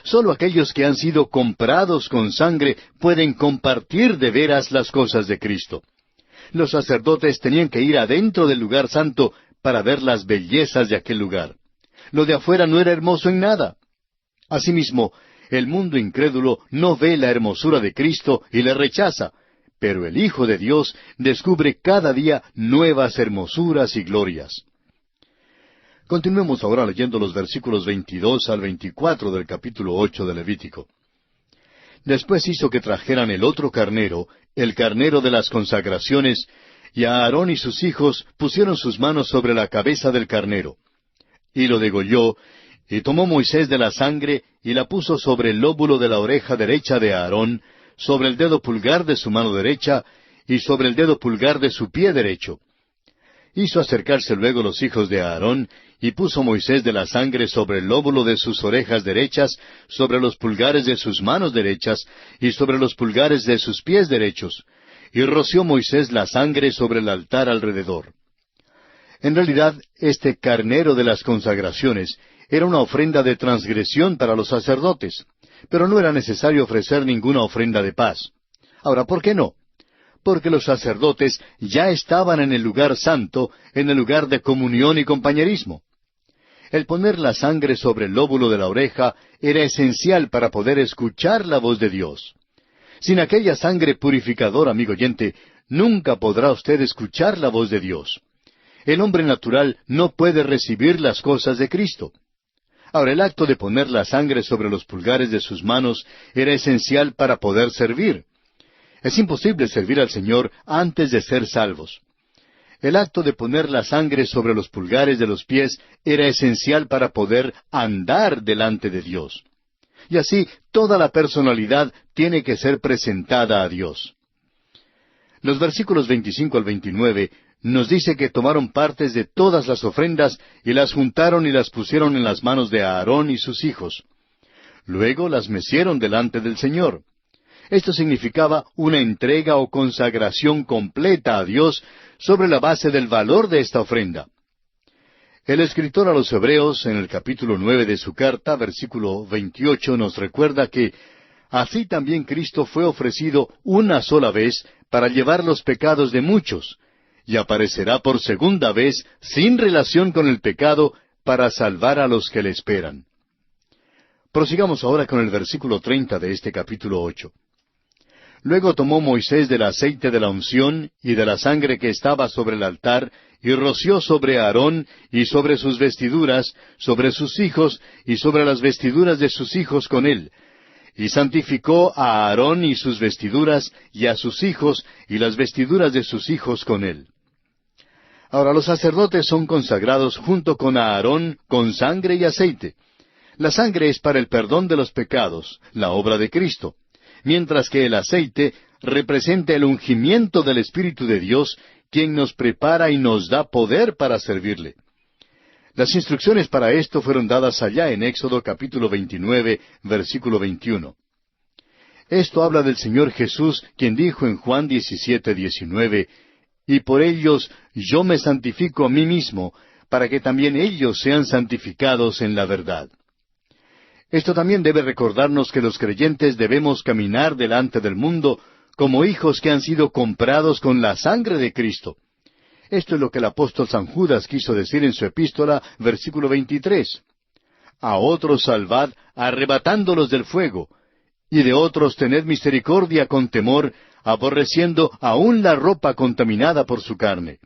S1: Solo aquellos que han sido comprados con sangre pueden compartir de veras las cosas de Cristo. Los sacerdotes tenían que ir adentro del lugar santo para ver las bellezas de aquel lugar. Lo de afuera no era hermoso en nada. Asimismo, el mundo incrédulo no ve la hermosura de Cristo y le rechaza, pero el Hijo de Dios descubre cada día nuevas hermosuras y glorias. Continuemos ahora leyendo los versículos 22 al 24 del capítulo 8 de Levítico. Después hizo que trajeran el otro carnero, el carnero de las consagraciones, y a Aarón y sus hijos pusieron sus manos sobre la cabeza del carnero. Y lo degolló, y tomó Moisés de la sangre, y la puso sobre el lóbulo de la oreja derecha de Aarón, sobre el dedo pulgar de su mano derecha, y sobre el dedo pulgar de su pie derecho. Hizo acercarse luego los hijos de Aarón, y puso Moisés de la sangre sobre el lóbulo de sus orejas derechas, sobre los pulgares de sus manos derechas, y sobre los pulgares de sus pies derechos. Y roció Moisés la sangre sobre el altar alrededor. En realidad, este carnero de las consagraciones era una ofrenda de transgresión para los sacerdotes, pero no era necesario ofrecer ninguna ofrenda de paz. Ahora, ¿por qué no? Porque los sacerdotes ya estaban en el lugar santo, en el lugar de comunión y compañerismo. El poner la sangre sobre el lóbulo de la oreja era esencial para poder escuchar la voz de Dios. Sin aquella sangre purificadora, amigo oyente, nunca podrá usted escuchar la voz de Dios. El hombre natural no puede recibir las cosas de Cristo. Ahora, el acto de poner la sangre sobre los pulgares de sus manos era esencial para poder servir. Es imposible servir al Señor antes de ser salvos. El acto de poner la sangre sobre los pulgares de los pies era esencial para poder andar delante de Dios. Y así, toda la personalidad tiene que ser presentada a Dios. Los versículos 25 al 29 nos dice que tomaron partes de todas las ofrendas y las juntaron y las pusieron en las manos de Aarón y sus hijos. Luego las mecieron delante del Señor. Esto significaba una entrega o consagración completa a Dios sobre la base del valor de esta ofrenda. El escritor a los Hebreos, en el capítulo 9 de su carta, versículo 28, nos recuerda que así también Cristo fue ofrecido una sola vez para llevar los pecados de muchos, y aparecerá por segunda vez sin relación con el pecado para salvar a los que le esperan. Prosigamos ahora con el versículo 30 de este capítulo 8. Luego tomó Moisés del aceite de la unción y de la sangre que estaba sobre el altar, y roció sobre Aarón y sobre sus vestiduras, sobre sus hijos y sobre las vestiduras de sus hijos con él. Y santificó a Aarón y sus vestiduras, y a sus hijos y las vestiduras de sus hijos con él. Ahora los sacerdotes son consagrados junto con Aarón con sangre y aceite. La sangre es para el perdón de los pecados, la obra de Cristo, mientras que el aceite representa el ungimiento del Espíritu de Dios, quien nos prepara y nos da poder para servirle. Las instrucciones para esto fueron dadas allá en Éxodo capítulo 29, versículo 21. Esto habla del Señor Jesús, quien dijo en Juan 17, 19, «Y por ellos yo me santifico a mí mismo, para que también ellos sean santificados en la verdad». Esto también debe recordarnos que los creyentes debemos caminar delante del mundo como hijos que han sido comprados con la sangre de Cristo. Esto es lo que el apóstol San Judas quiso decir en su epístola, versículo 23. «A otros salvad, arrebatándolos del fuego, y de otros tened misericordia con temor, aborreciendo aún la ropa contaminada por su carne».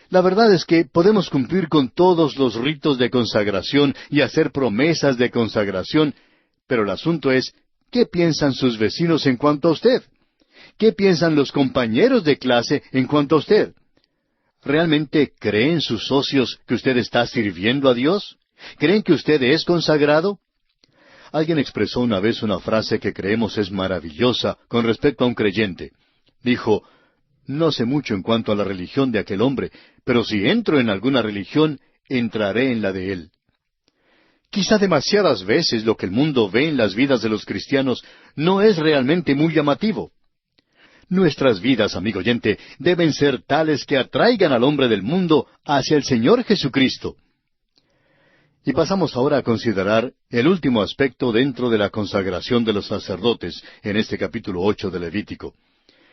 S1: La verdad es que podemos cumplir con todos los ritos de consagración y hacer promesas de consagración, pero el asunto es, ¿Qué piensan sus vecinos en cuanto a usted? ¿Qué piensan los compañeros de clase en cuanto a usted? ¿Realmente creen sus socios que usted está sirviendo a Dios? ¿Creen que usted es consagrado? Alguien expresó una vez una frase que creemos es maravillosa con respecto a un creyente. Dijo, no sé mucho en cuanto a la religión de aquel hombre, pero si entro en alguna religión, entraré en la de él. Quizá demasiadas veces lo que el mundo ve en las vidas de los cristianos no es realmente muy llamativo. Nuestras vidas, amigo oyente, deben ser tales que atraigan al hombre del mundo hacia el Señor Jesucristo. Y pasamos ahora a considerar el último aspecto dentro de la consagración de los sacerdotes en este capítulo 8 de Levítico.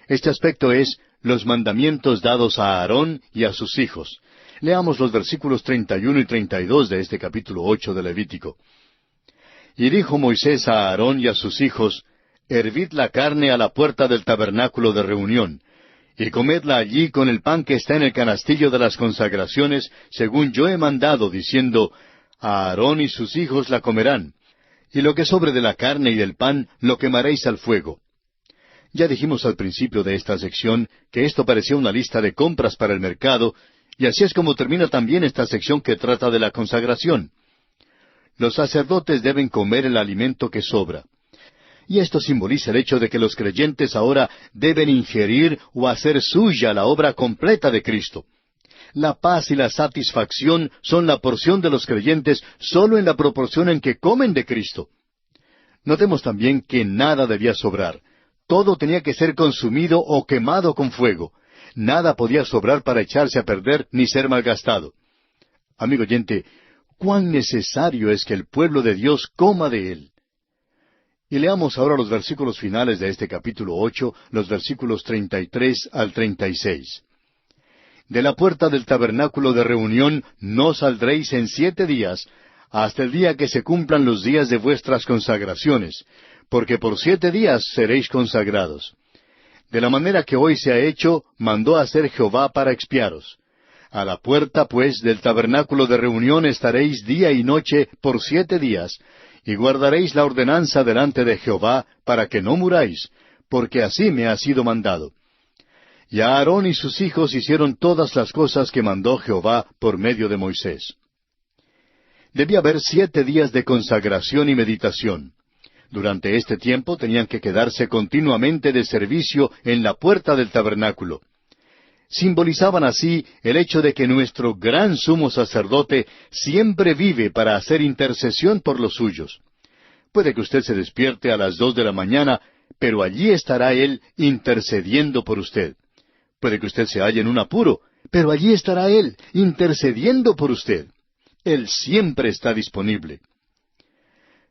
S1: Este aspecto es los mandamientos dados a Aarón y a sus hijos. Leamos los versículos 31 y 32 de este capítulo 8 de Levítico. Y dijo Moisés a Aarón y a sus hijos, hervid la carne a la puerta del tabernáculo de reunión, y comedla allí con el pan que está en el canastillo de las consagraciones, según yo he mandado, diciendo, a Aarón y sus hijos la comerán, y lo que sobre de la carne y del pan lo quemaréis al fuego. Ya dijimos al principio de esta sección que esto parecía una lista de compras para el mercado, y así es como termina también esta sección que trata de la consagración. Los sacerdotes deben comer el alimento que sobra. Y esto simboliza el hecho de que los creyentes ahora deben ingerir o hacer suya la obra completa de Cristo. La paz y la satisfacción son la porción de los creyentes solo en la proporción en que comen de Cristo. Notemos también que nada debía sobrar. Todo tenía que ser consumido o quemado con fuego. Nada podía sobrar para echarse a perder ni ser malgastado. Amigo oyente, cuán necesario es que el pueblo de Dios coma de él. Y leamos ahora los versículos finales de este capítulo 8, los versículos 33 al 36. De la puerta del tabernáculo de reunión no saldréis en 7 días, hasta el día que se cumplan los días de vuestras consagraciones, porque por 7 días seréis consagrados. De la manera que hoy se ha hecho, mandó hacer Jehová para expiaros. A la puerta, pues, del tabernáculo de reunión estaréis día y noche por 7 días, y guardaréis la ordenanza delante de Jehová, para que no muráis, porque así me ha sido mandado. Y Aarón y sus hijos hicieron todas las cosas que mandó Jehová por medio de Moisés. Debía haber 7 días de consagración y meditación. Durante este tiempo tenían que quedarse continuamente de servicio en la puerta del tabernáculo. Simbolizaban así el hecho de que nuestro gran sumo sacerdote siempre vive para hacer intercesión por los suyos. Puede que usted se despierte a las 2 de la mañana, pero allí estará Él intercediendo por usted. Puede que usted se halle en un apuro, pero allí estará Él intercediendo por usted. Él siempre está disponible.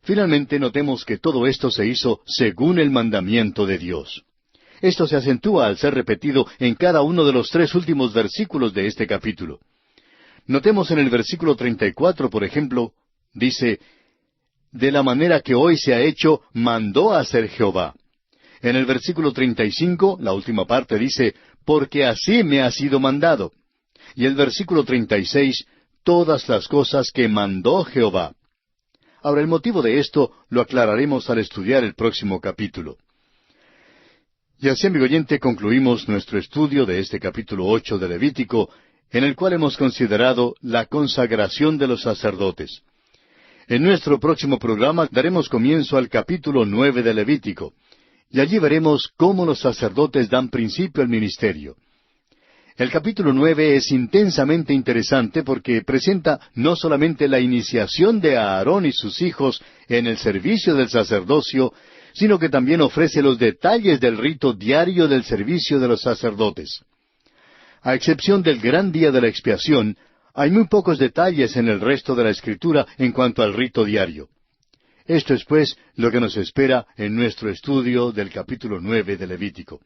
S1: Finalmente notemos que todo esto se hizo según el mandamiento de Dios. Esto se acentúa al ser repetido en cada uno de los 3 últimos versículos de este capítulo. Notemos en el versículo 34, por ejemplo, dice, de la manera que hoy se ha hecho, mandó a hacer Jehová. En el versículo 35, la última parte dice, porque así me ha sido mandado. Y el versículo 36, todas las cosas que mandó Jehová. Ahora, el motivo de esto lo aclararemos al estudiar el próximo capítulo. Y así, amigo oyente, concluimos nuestro estudio de este capítulo 8 de Levítico, en el cual hemos considerado la consagración de los sacerdotes. En nuestro próximo programa daremos comienzo al capítulo 9 de Levítico, y allí veremos cómo los sacerdotes dan principio al ministerio. El capítulo 9 es intensamente interesante porque presenta no solamente la iniciación de Aarón y sus hijos en el servicio del sacerdocio, sino que también ofrece los detalles del rito diario del servicio de los sacerdotes. A excepción del gran día de la expiación, hay muy pocos detalles en el resto de la Escritura en cuanto al rito diario. Esto es, pues, lo que nos espera en nuestro estudio del capítulo 9 de Levítico.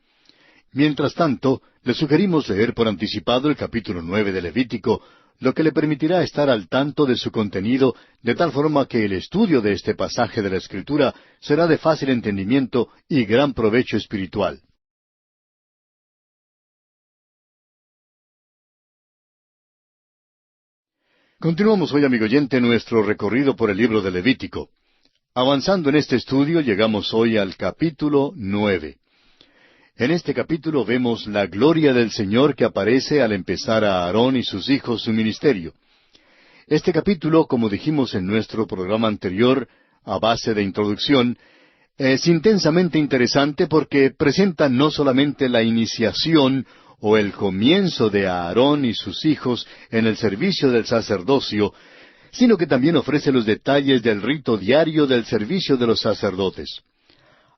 S1: Mientras tanto, le sugerimos leer por anticipado el capítulo 9 de Levítico, lo que le permitirá estar al tanto de su contenido, de tal forma que el estudio de este pasaje de la Escritura será de fácil entendimiento y gran provecho espiritual. Continuamos hoy, amigo oyente, nuestro recorrido por el libro de Levítico. Avanzando en este estudio, llegamos hoy al capítulo 9. En este capítulo vemos la gloria del Señor que aparece al empezar a Aarón y sus hijos su ministerio. Este capítulo, como dijimos en nuestro programa anterior, a base de introducción, es intensamente interesante porque presenta no solamente la iniciación o el comienzo de Aarón y sus hijos en el servicio del sacerdocio, sino que también ofrece los detalles del rito diario del servicio de los sacerdotes.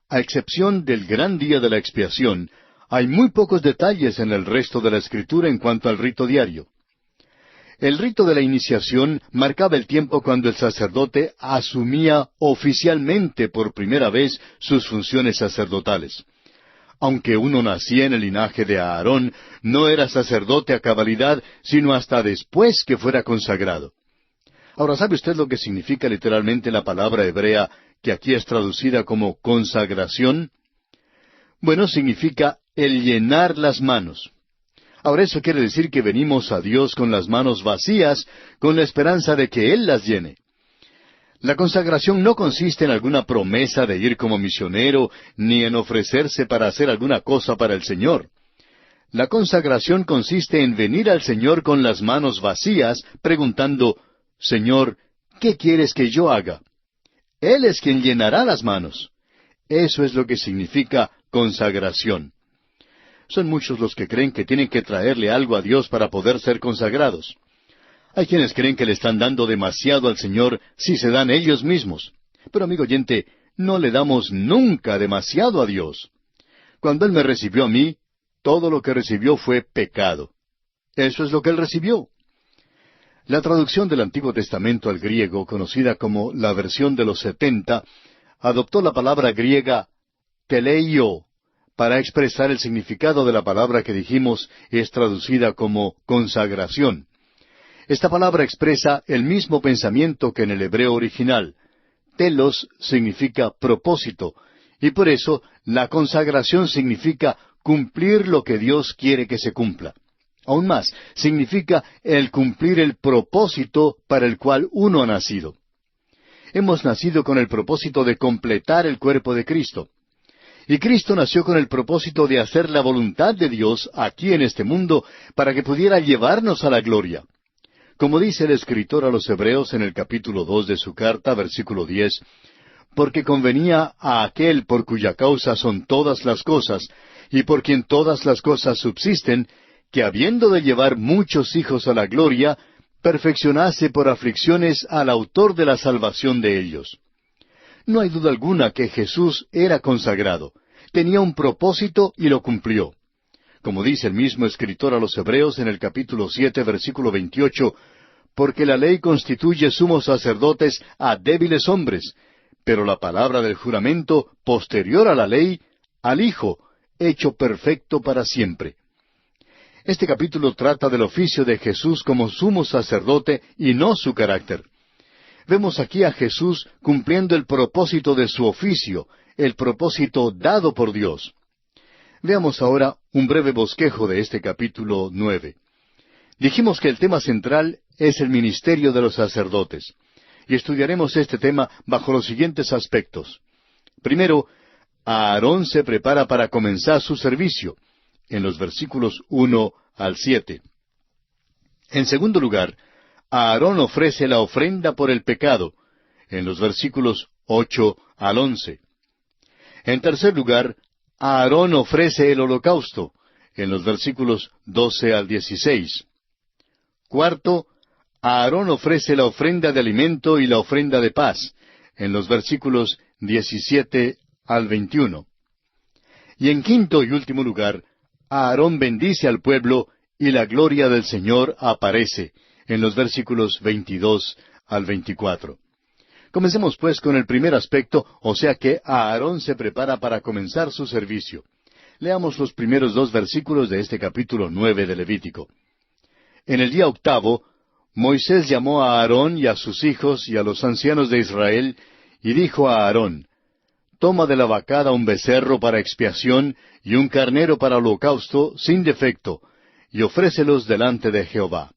S1: A excepción del gran día de la expiación, hay muy pocos detalles en el resto de la Escritura en cuanto al rito diario. El rito de la iniciación marcaba el tiempo cuando el sacerdote asumía oficialmente por primera vez sus funciones sacerdotales. Aunque uno nacía en el linaje de Aarón, no era sacerdote a cabalidad, sino hasta después que fuera consagrado. Ahora, ¿sabe usted lo que significa literalmente la palabra hebrea que aquí es traducida como consagración? Bueno, significa el llenar las manos. Ahora, eso quiere decir que venimos a Dios con las manos vacías, con la esperanza de que Él las llene. La consagración no consiste en alguna promesa de ir como misionero, ni en ofrecerse para hacer alguna cosa para el Señor. La consagración consiste en venir al Señor con las manos vacías, preguntando, Señor, ¿qué quieres que yo haga? Él es quien llenará las manos. Eso es lo que significa consagración. Son muchos los que creen que tienen que traerle algo a Dios para poder ser consagrados. Hay quienes creen que le están dando demasiado al Señor si se dan ellos mismos. Pero, amigo oyente, no le damos nunca demasiado a Dios. Cuando Él me recibió a mí, todo lo que recibió fue pecado. Eso es lo que Él recibió. La traducción del Antiguo Testamento al griego, conocida como la versión de los 70, adoptó la palabra griega teleio para expresar el significado de la palabra que dijimos es traducida como consagración. Esta palabra expresa el mismo pensamiento que en el hebreo original. Telos significa propósito, y por eso la consagración significa cumplir lo que Dios quiere que se cumpla. Aún más, significa el cumplir el propósito para el cual uno ha nacido. Hemos nacido con el propósito de completar el cuerpo de Cristo. Y Cristo nació con el propósito de hacer la voluntad de Dios aquí en este mundo para que pudiera llevarnos a la gloria. Como dice el escritor a los Hebreos en el capítulo 2 de su carta, versículo 10, porque convenía a aquel por cuya causa son todas las cosas, y por quien todas las cosas subsisten, que habiendo de llevar muchos hijos a la gloria, perfeccionase por aflicciones al autor de la salvación de ellos. No hay duda alguna que Jesús era consagrado. Tenía un propósito y lo cumplió. Como dice el mismo escritor a los Hebreos en el capítulo 7, versículo 28, porque la ley constituye sumos sacerdotes a débiles hombres, pero la palabra del juramento, posterior a la ley, al Hijo, hecho perfecto para siempre. Este capítulo trata del oficio de Jesús como sumo sacerdote y no su carácter. Vemos aquí a Jesús cumpliendo el propósito de su oficio, el propósito dado por Dios. Veamos ahora un breve bosquejo de este capítulo 9. Dijimos que el tema central es el ministerio de los sacerdotes, y estudiaremos este tema bajo los siguientes aspectos. Primero, Aarón se prepara para comenzar su servicio, en los versículos 1 al 7. En segundo lugar, Aarón ofrece la ofrenda por el pecado, en los versículos 8 al 11. En tercer lugar, Aarón ofrece el holocausto, en los versículos 12 al 16. Cuarto, Aarón ofrece la ofrenda de alimento y la ofrenda de paz, en los versículos 17 al 21. Y en quinto y último lugar, Aarón bendice al pueblo y la gloria del Señor aparece, en los versículos 22 al 24. Comencemos pues con el primer aspecto, o sea que Aarón se prepara para comenzar su servicio. Leamos los primeros 2 versículos de este capítulo 9 de Levítico. En el día octavo, Moisés llamó a Aarón y a sus hijos y a los ancianos de Israel, y dijo a Aarón, toma de la vacada un becerro para expiación y un carnero para holocausto sin defecto, y ofrécelos delante de Jehová.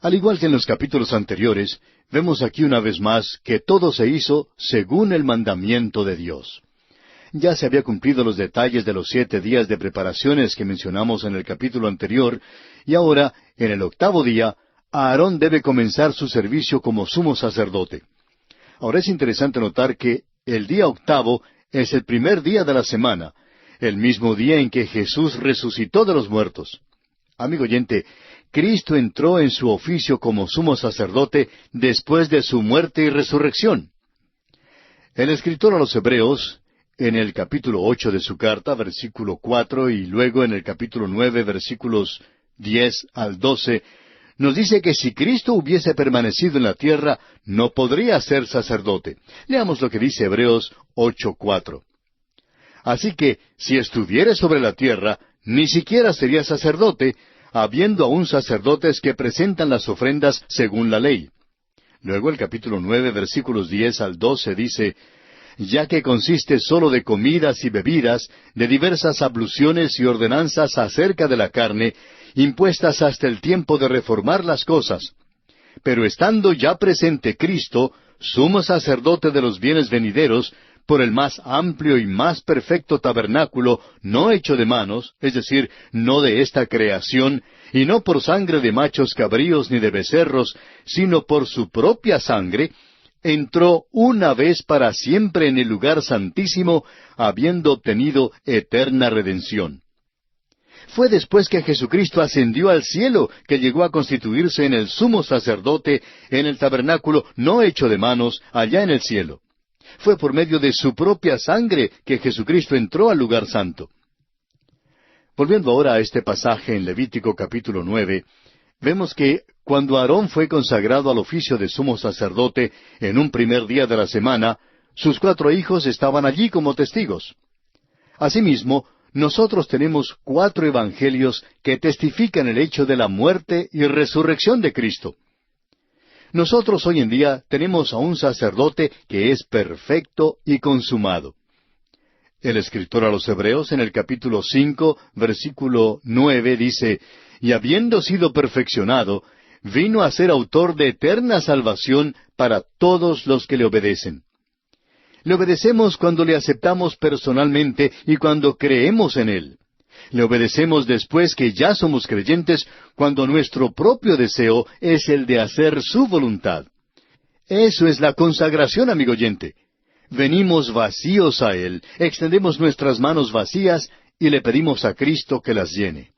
S1: Al igual que en los capítulos anteriores, vemos aquí una vez más que todo se hizo según el mandamiento de Dios. Ya se había cumplido los detalles de los 7 días de preparaciones que mencionamos en el capítulo anterior, y ahora, en el 8º día, Aarón debe comenzar su servicio como sumo sacerdote. Ahora es interesante notar que el día 8º es el primer día de la semana, el mismo día en que Jesús resucitó de los muertos. Amigo oyente, Cristo entró en su oficio como sumo sacerdote después de su muerte y resurrección. El escritor a los Hebreos, en el capítulo 8 de su carta, versículo 4, y luego en el capítulo 9, versículos 10 al 12, nos dice que si Cristo hubiese permanecido en la tierra, no podría ser sacerdote. Leamos lo que dice Hebreos 8:4. Así que, si estuviere sobre la tierra, ni siquiera sería sacerdote, habiendo aún sacerdotes que presentan las ofrendas según la ley. Luego el capítulo 9, versículos 10 al 12 dice, ya que consiste sólo de comidas y bebidas, de diversas abluciones y ordenanzas acerca de la carne, impuestas hasta el tiempo de reformar las cosas. Pero estando ya presente Cristo, sumo sacerdote de los bienes venideros, por el más amplio y más perfecto tabernáculo, no hecho de manos, es decir, no de esta creación, y no por sangre de machos cabríos ni de becerros, sino por su propia sangre, entró una vez para siempre en el lugar santísimo, habiendo obtenido eterna redención. Fue después que Jesucristo ascendió al cielo que llegó a constituirse en el sumo sacerdote en el tabernáculo no hecho de manos allá en el cielo. Fue por medio de su propia sangre que Jesucristo entró al lugar santo. Volviendo ahora a este pasaje en Levítico capítulo 9, vemos que cuando Aarón fue consagrado al oficio de sumo sacerdote en un primer día de la semana, sus 4 hijos estaban allí como testigos. Asimismo, nosotros tenemos 4 evangelios que testifican el hecho de la muerte y resurrección de Cristo. Nosotros hoy en día tenemos a un sacerdote que es perfecto y consumado. El escritor a los Hebreos en el capítulo 5, versículo 9 dice, y habiendo sido perfeccionado, vino a ser autor de eterna salvación para todos los que le obedecen. Le obedecemos cuando le aceptamos personalmente y cuando creemos en Él. Le obedecemos después que ya somos creyentes, cuando nuestro propio deseo es el de hacer su voluntad. Eso es la consagración, amigo oyente. Venimos vacíos a Él, extendemos nuestras manos vacías y le pedimos a Cristo que las llene.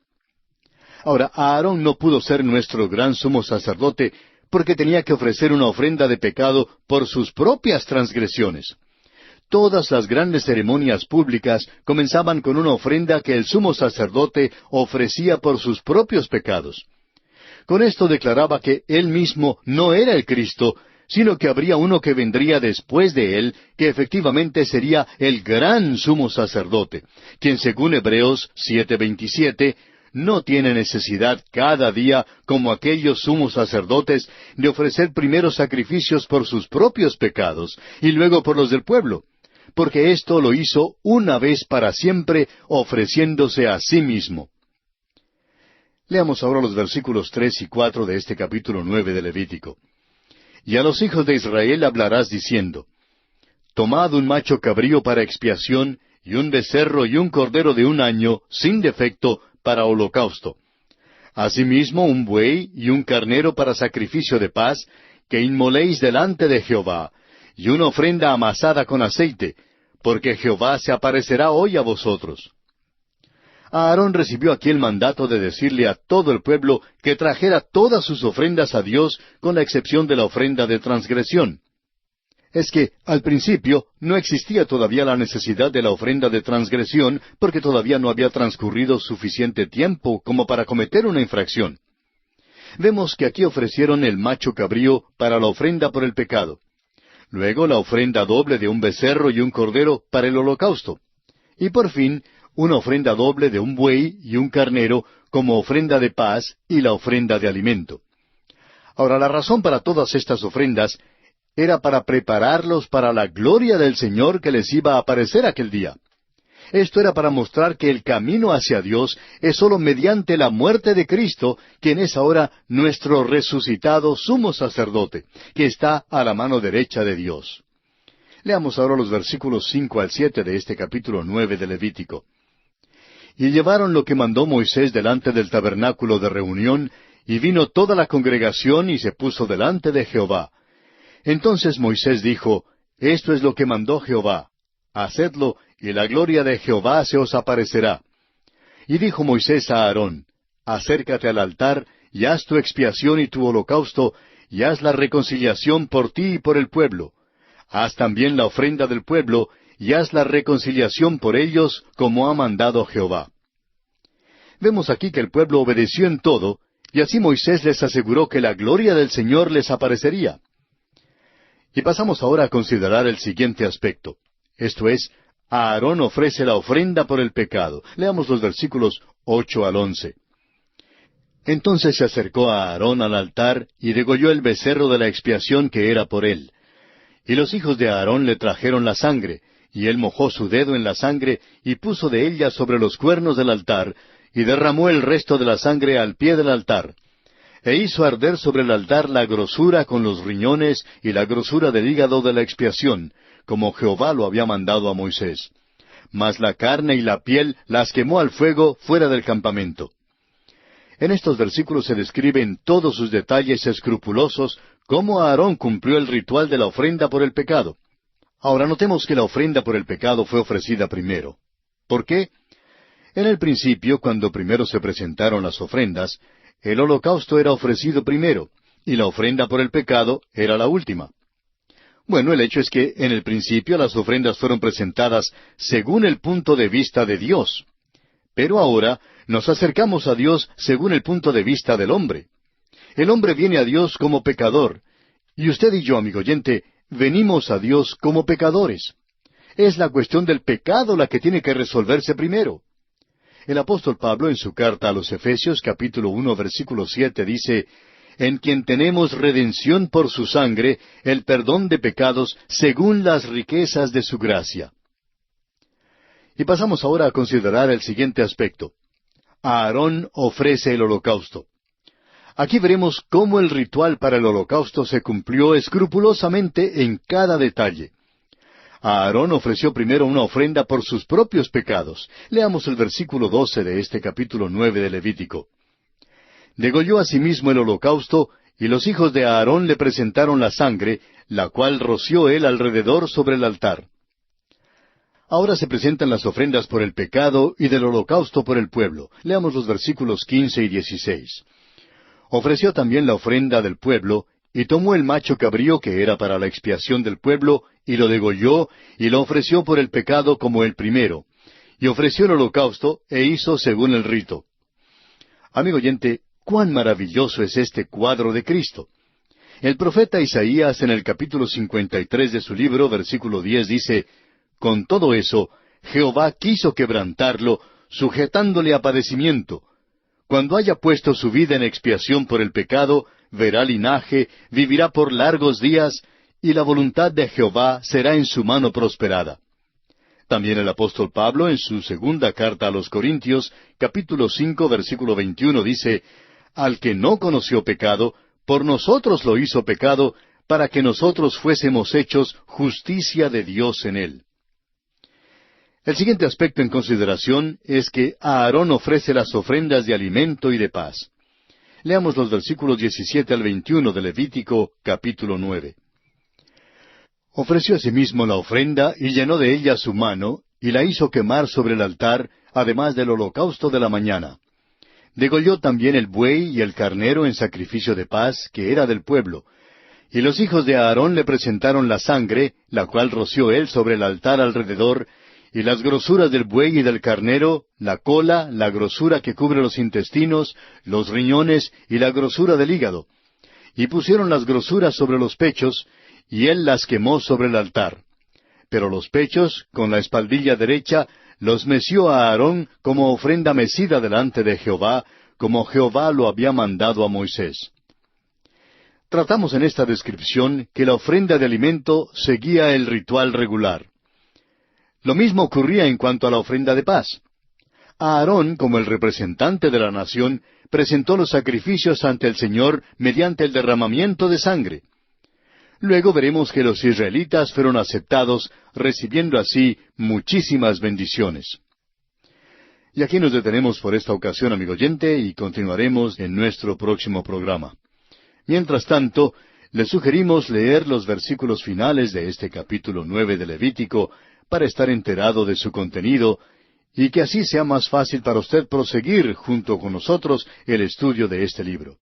S1: Ahora, Aarón no pudo ser nuestro gran sumo sacerdote porque tenía que ofrecer una ofrenda de pecado por sus propias transgresiones. Todas las grandes ceremonias públicas comenzaban con una ofrenda que el sumo sacerdote ofrecía por sus propios pecados. Con esto declaraba que él mismo no era el Cristo, sino que habría uno que vendría después de él, que efectivamente sería el gran sumo sacerdote, quien según Hebreos 7:27, no tiene necesidad cada día, como aquellos sumos sacerdotes, de ofrecer primero sacrificios por sus propios pecados y luego por los del pueblo, porque esto lo hizo una vez para siempre, ofreciéndose a sí mismo. Leamos ahora los versículos 3 y 4 de este capítulo 9 de Levítico. Y a los hijos de Israel hablarás diciendo, tomad un macho cabrío para expiación, y un becerro y un cordero de 1 año, sin defecto, para holocausto. Asimismo un buey y un carnero para sacrificio de paz, que inmoléis delante de Jehová, y una ofrenda amasada con aceite, porque Jehová se aparecerá hoy a vosotros. Aarón recibió aquí el mandato de decirle a todo el pueblo que trajera todas sus ofrendas a Dios, con la excepción de la ofrenda de transgresión. Es que, al principio, no existía todavía la necesidad de la ofrenda de transgresión, porque todavía no había transcurrido suficiente tiempo como para cometer una infracción. Vemos que aquí ofrecieron el macho cabrío para la ofrenda por el pecado. Luego la ofrenda doble de un becerro y un cordero para el holocausto. Y por fin, una ofrenda doble de un buey y un carnero como ofrenda de paz y la ofrenda de alimento. Ahora, la razón para todas estas ofrendas era para prepararlos para la gloria del Señor que les iba a aparecer aquel día. Esto era para mostrar que el camino hacia Dios es sólo mediante la muerte de Cristo, quien es ahora nuestro resucitado sumo sacerdote, que está a la mano derecha de Dios. Leamos ahora los versículos 5 al 7 de este capítulo 9 de Levítico. Y llevaron lo que mandó Moisés delante del tabernáculo de reunión, y vino toda la congregación y se puso delante de Jehová. Entonces Moisés dijo, Esto es lo que mandó Jehová. Hacedlo, y la gloria de Jehová se os aparecerá. Y dijo Moisés a Aarón, Acércate al altar, y haz tu expiación y tu holocausto, y haz la reconciliación por ti y por el pueblo. Haz también la ofrenda del pueblo, y haz la reconciliación por ellos, como ha mandado Jehová. Vemos aquí que el pueblo obedeció en todo, y así Moisés les aseguró que la gloria del Señor les aparecería. Y pasamos ahora a considerar el siguiente aspecto. Esto es, Aarón ofrece la ofrenda por el pecado. Leamos los versículos 8 al 11. Entonces se acercó a Aarón al altar y degolló el becerro de la expiación que era por él. Y los hijos de Aarón le trajeron la sangre, y él mojó su dedo en la sangre y puso de ella sobre los cuernos del altar, y derramó el resto de la sangre al pie del altar. E hizo arder sobre el altar la grosura con los riñones y la grosura del hígado de la expiación, como Jehová lo había mandado a Moisés. Mas la carne y la piel las quemó al fuego fuera del campamento. En estos versículos se describe en todos sus detalles escrupulosos cómo Aarón cumplió el ritual de la ofrenda por el pecado. Ahora notemos que la ofrenda por el pecado fue ofrecida primero. ¿Por qué? En el principio, cuando primero se presentaron las ofrendas, el holocausto era ofrecido primero, y la ofrenda por el pecado era la última. Bueno, el hecho es que en el principio las ofrendas fueron presentadas según el punto de vista de Dios. Pero ahora nos acercamos a Dios según el punto de vista del hombre. El hombre viene a Dios como pecador, y usted y yo, amigo oyente, venimos a Dios como pecadores. Es la cuestión del pecado la que tiene que resolverse primero. El apóstol Pablo en su carta a los Efesios capítulo 1 versículo 7 dice, En quien tenemos redención por su sangre, el perdón de pecados según las riquezas de su gracia. Y pasamos ahora a considerar el siguiente aspecto. Aarón ofrece el holocausto. Aquí veremos cómo el ritual para el holocausto se cumplió escrupulosamente en cada detalle. Aarón ofreció primero una ofrenda por sus propios pecados. Leamos el versículo 12 de este capítulo 9 de Levítico. Degolló asimismo el holocausto, y los hijos de Aarón le presentaron la sangre, la cual roció él alrededor sobre el altar. Ahora se presentan las ofrendas por el pecado y del holocausto por el pueblo. Leamos los versículos 15 y 16. Ofreció también la ofrenda del pueblo, y tomó el macho cabrío que era para la expiación del pueblo, y lo degolló, y lo ofreció por el pecado como el primero. Y ofreció el holocausto, e hizo según el rito. Amigo oyente, cuán maravilloso es este cuadro de Cristo. El profeta Isaías en el capítulo 53 de su libro, versículo 10, dice, Con todo eso, Jehová quiso quebrantarlo, sujetándole a padecimiento. Cuando haya puesto su vida en expiación por el pecado, verá linaje, vivirá por largos días, y la voluntad de Jehová será en su mano prosperada. También el apóstol Pablo, en su segunda carta a los Corintios, capítulo 5, versículo 21, dice, Al que no conoció pecado, por nosotros lo hizo pecado, para que nosotros fuésemos hechos justicia de Dios en él. El siguiente aspecto en consideración es que Aarón ofrece las ofrendas de alimento y de paz. Leamos los versículos 17 al 21 de Levítico, capítulo 9. Ofreció asimismo la ofrenda y llenó de ella su mano, y la hizo quemar sobre el altar, además del holocausto de la mañana. Degolló también el buey y el carnero en sacrificio de paz, que era del pueblo. Y los hijos de Aarón le presentaron la sangre, la cual roció él sobre el altar alrededor, y las grosuras del buey y del carnero, la cola, la grosura que cubre los intestinos, los riñones y la grosura del hígado. Y pusieron las grosuras sobre los pechos, y él las quemó sobre el altar. Pero los pechos, con la espaldilla derecha, los meció a Aarón como ofrenda mecida delante de Jehová, como Jehová lo había mandado a Moisés. Tratamos en esta descripción que la ofrenda de alimento seguía el ritual regular. Lo mismo ocurría en cuanto a la ofrenda de paz. Aarón, como el representante de la nación, presentó los sacrificios ante el Señor mediante el derramamiento de sangre. Luego veremos que los israelitas fueron aceptados, recibiendo así muchísimas bendiciones. Y aquí nos detenemos por esta ocasión, amigo oyente, y continuaremos en nuestro próximo programa. Mientras tanto, le sugerimos leer los versículos finales de este capítulo 9 de Levítico para estar enterado de su contenido y que así sea más fácil para usted proseguir junto con nosotros el estudio de este libro.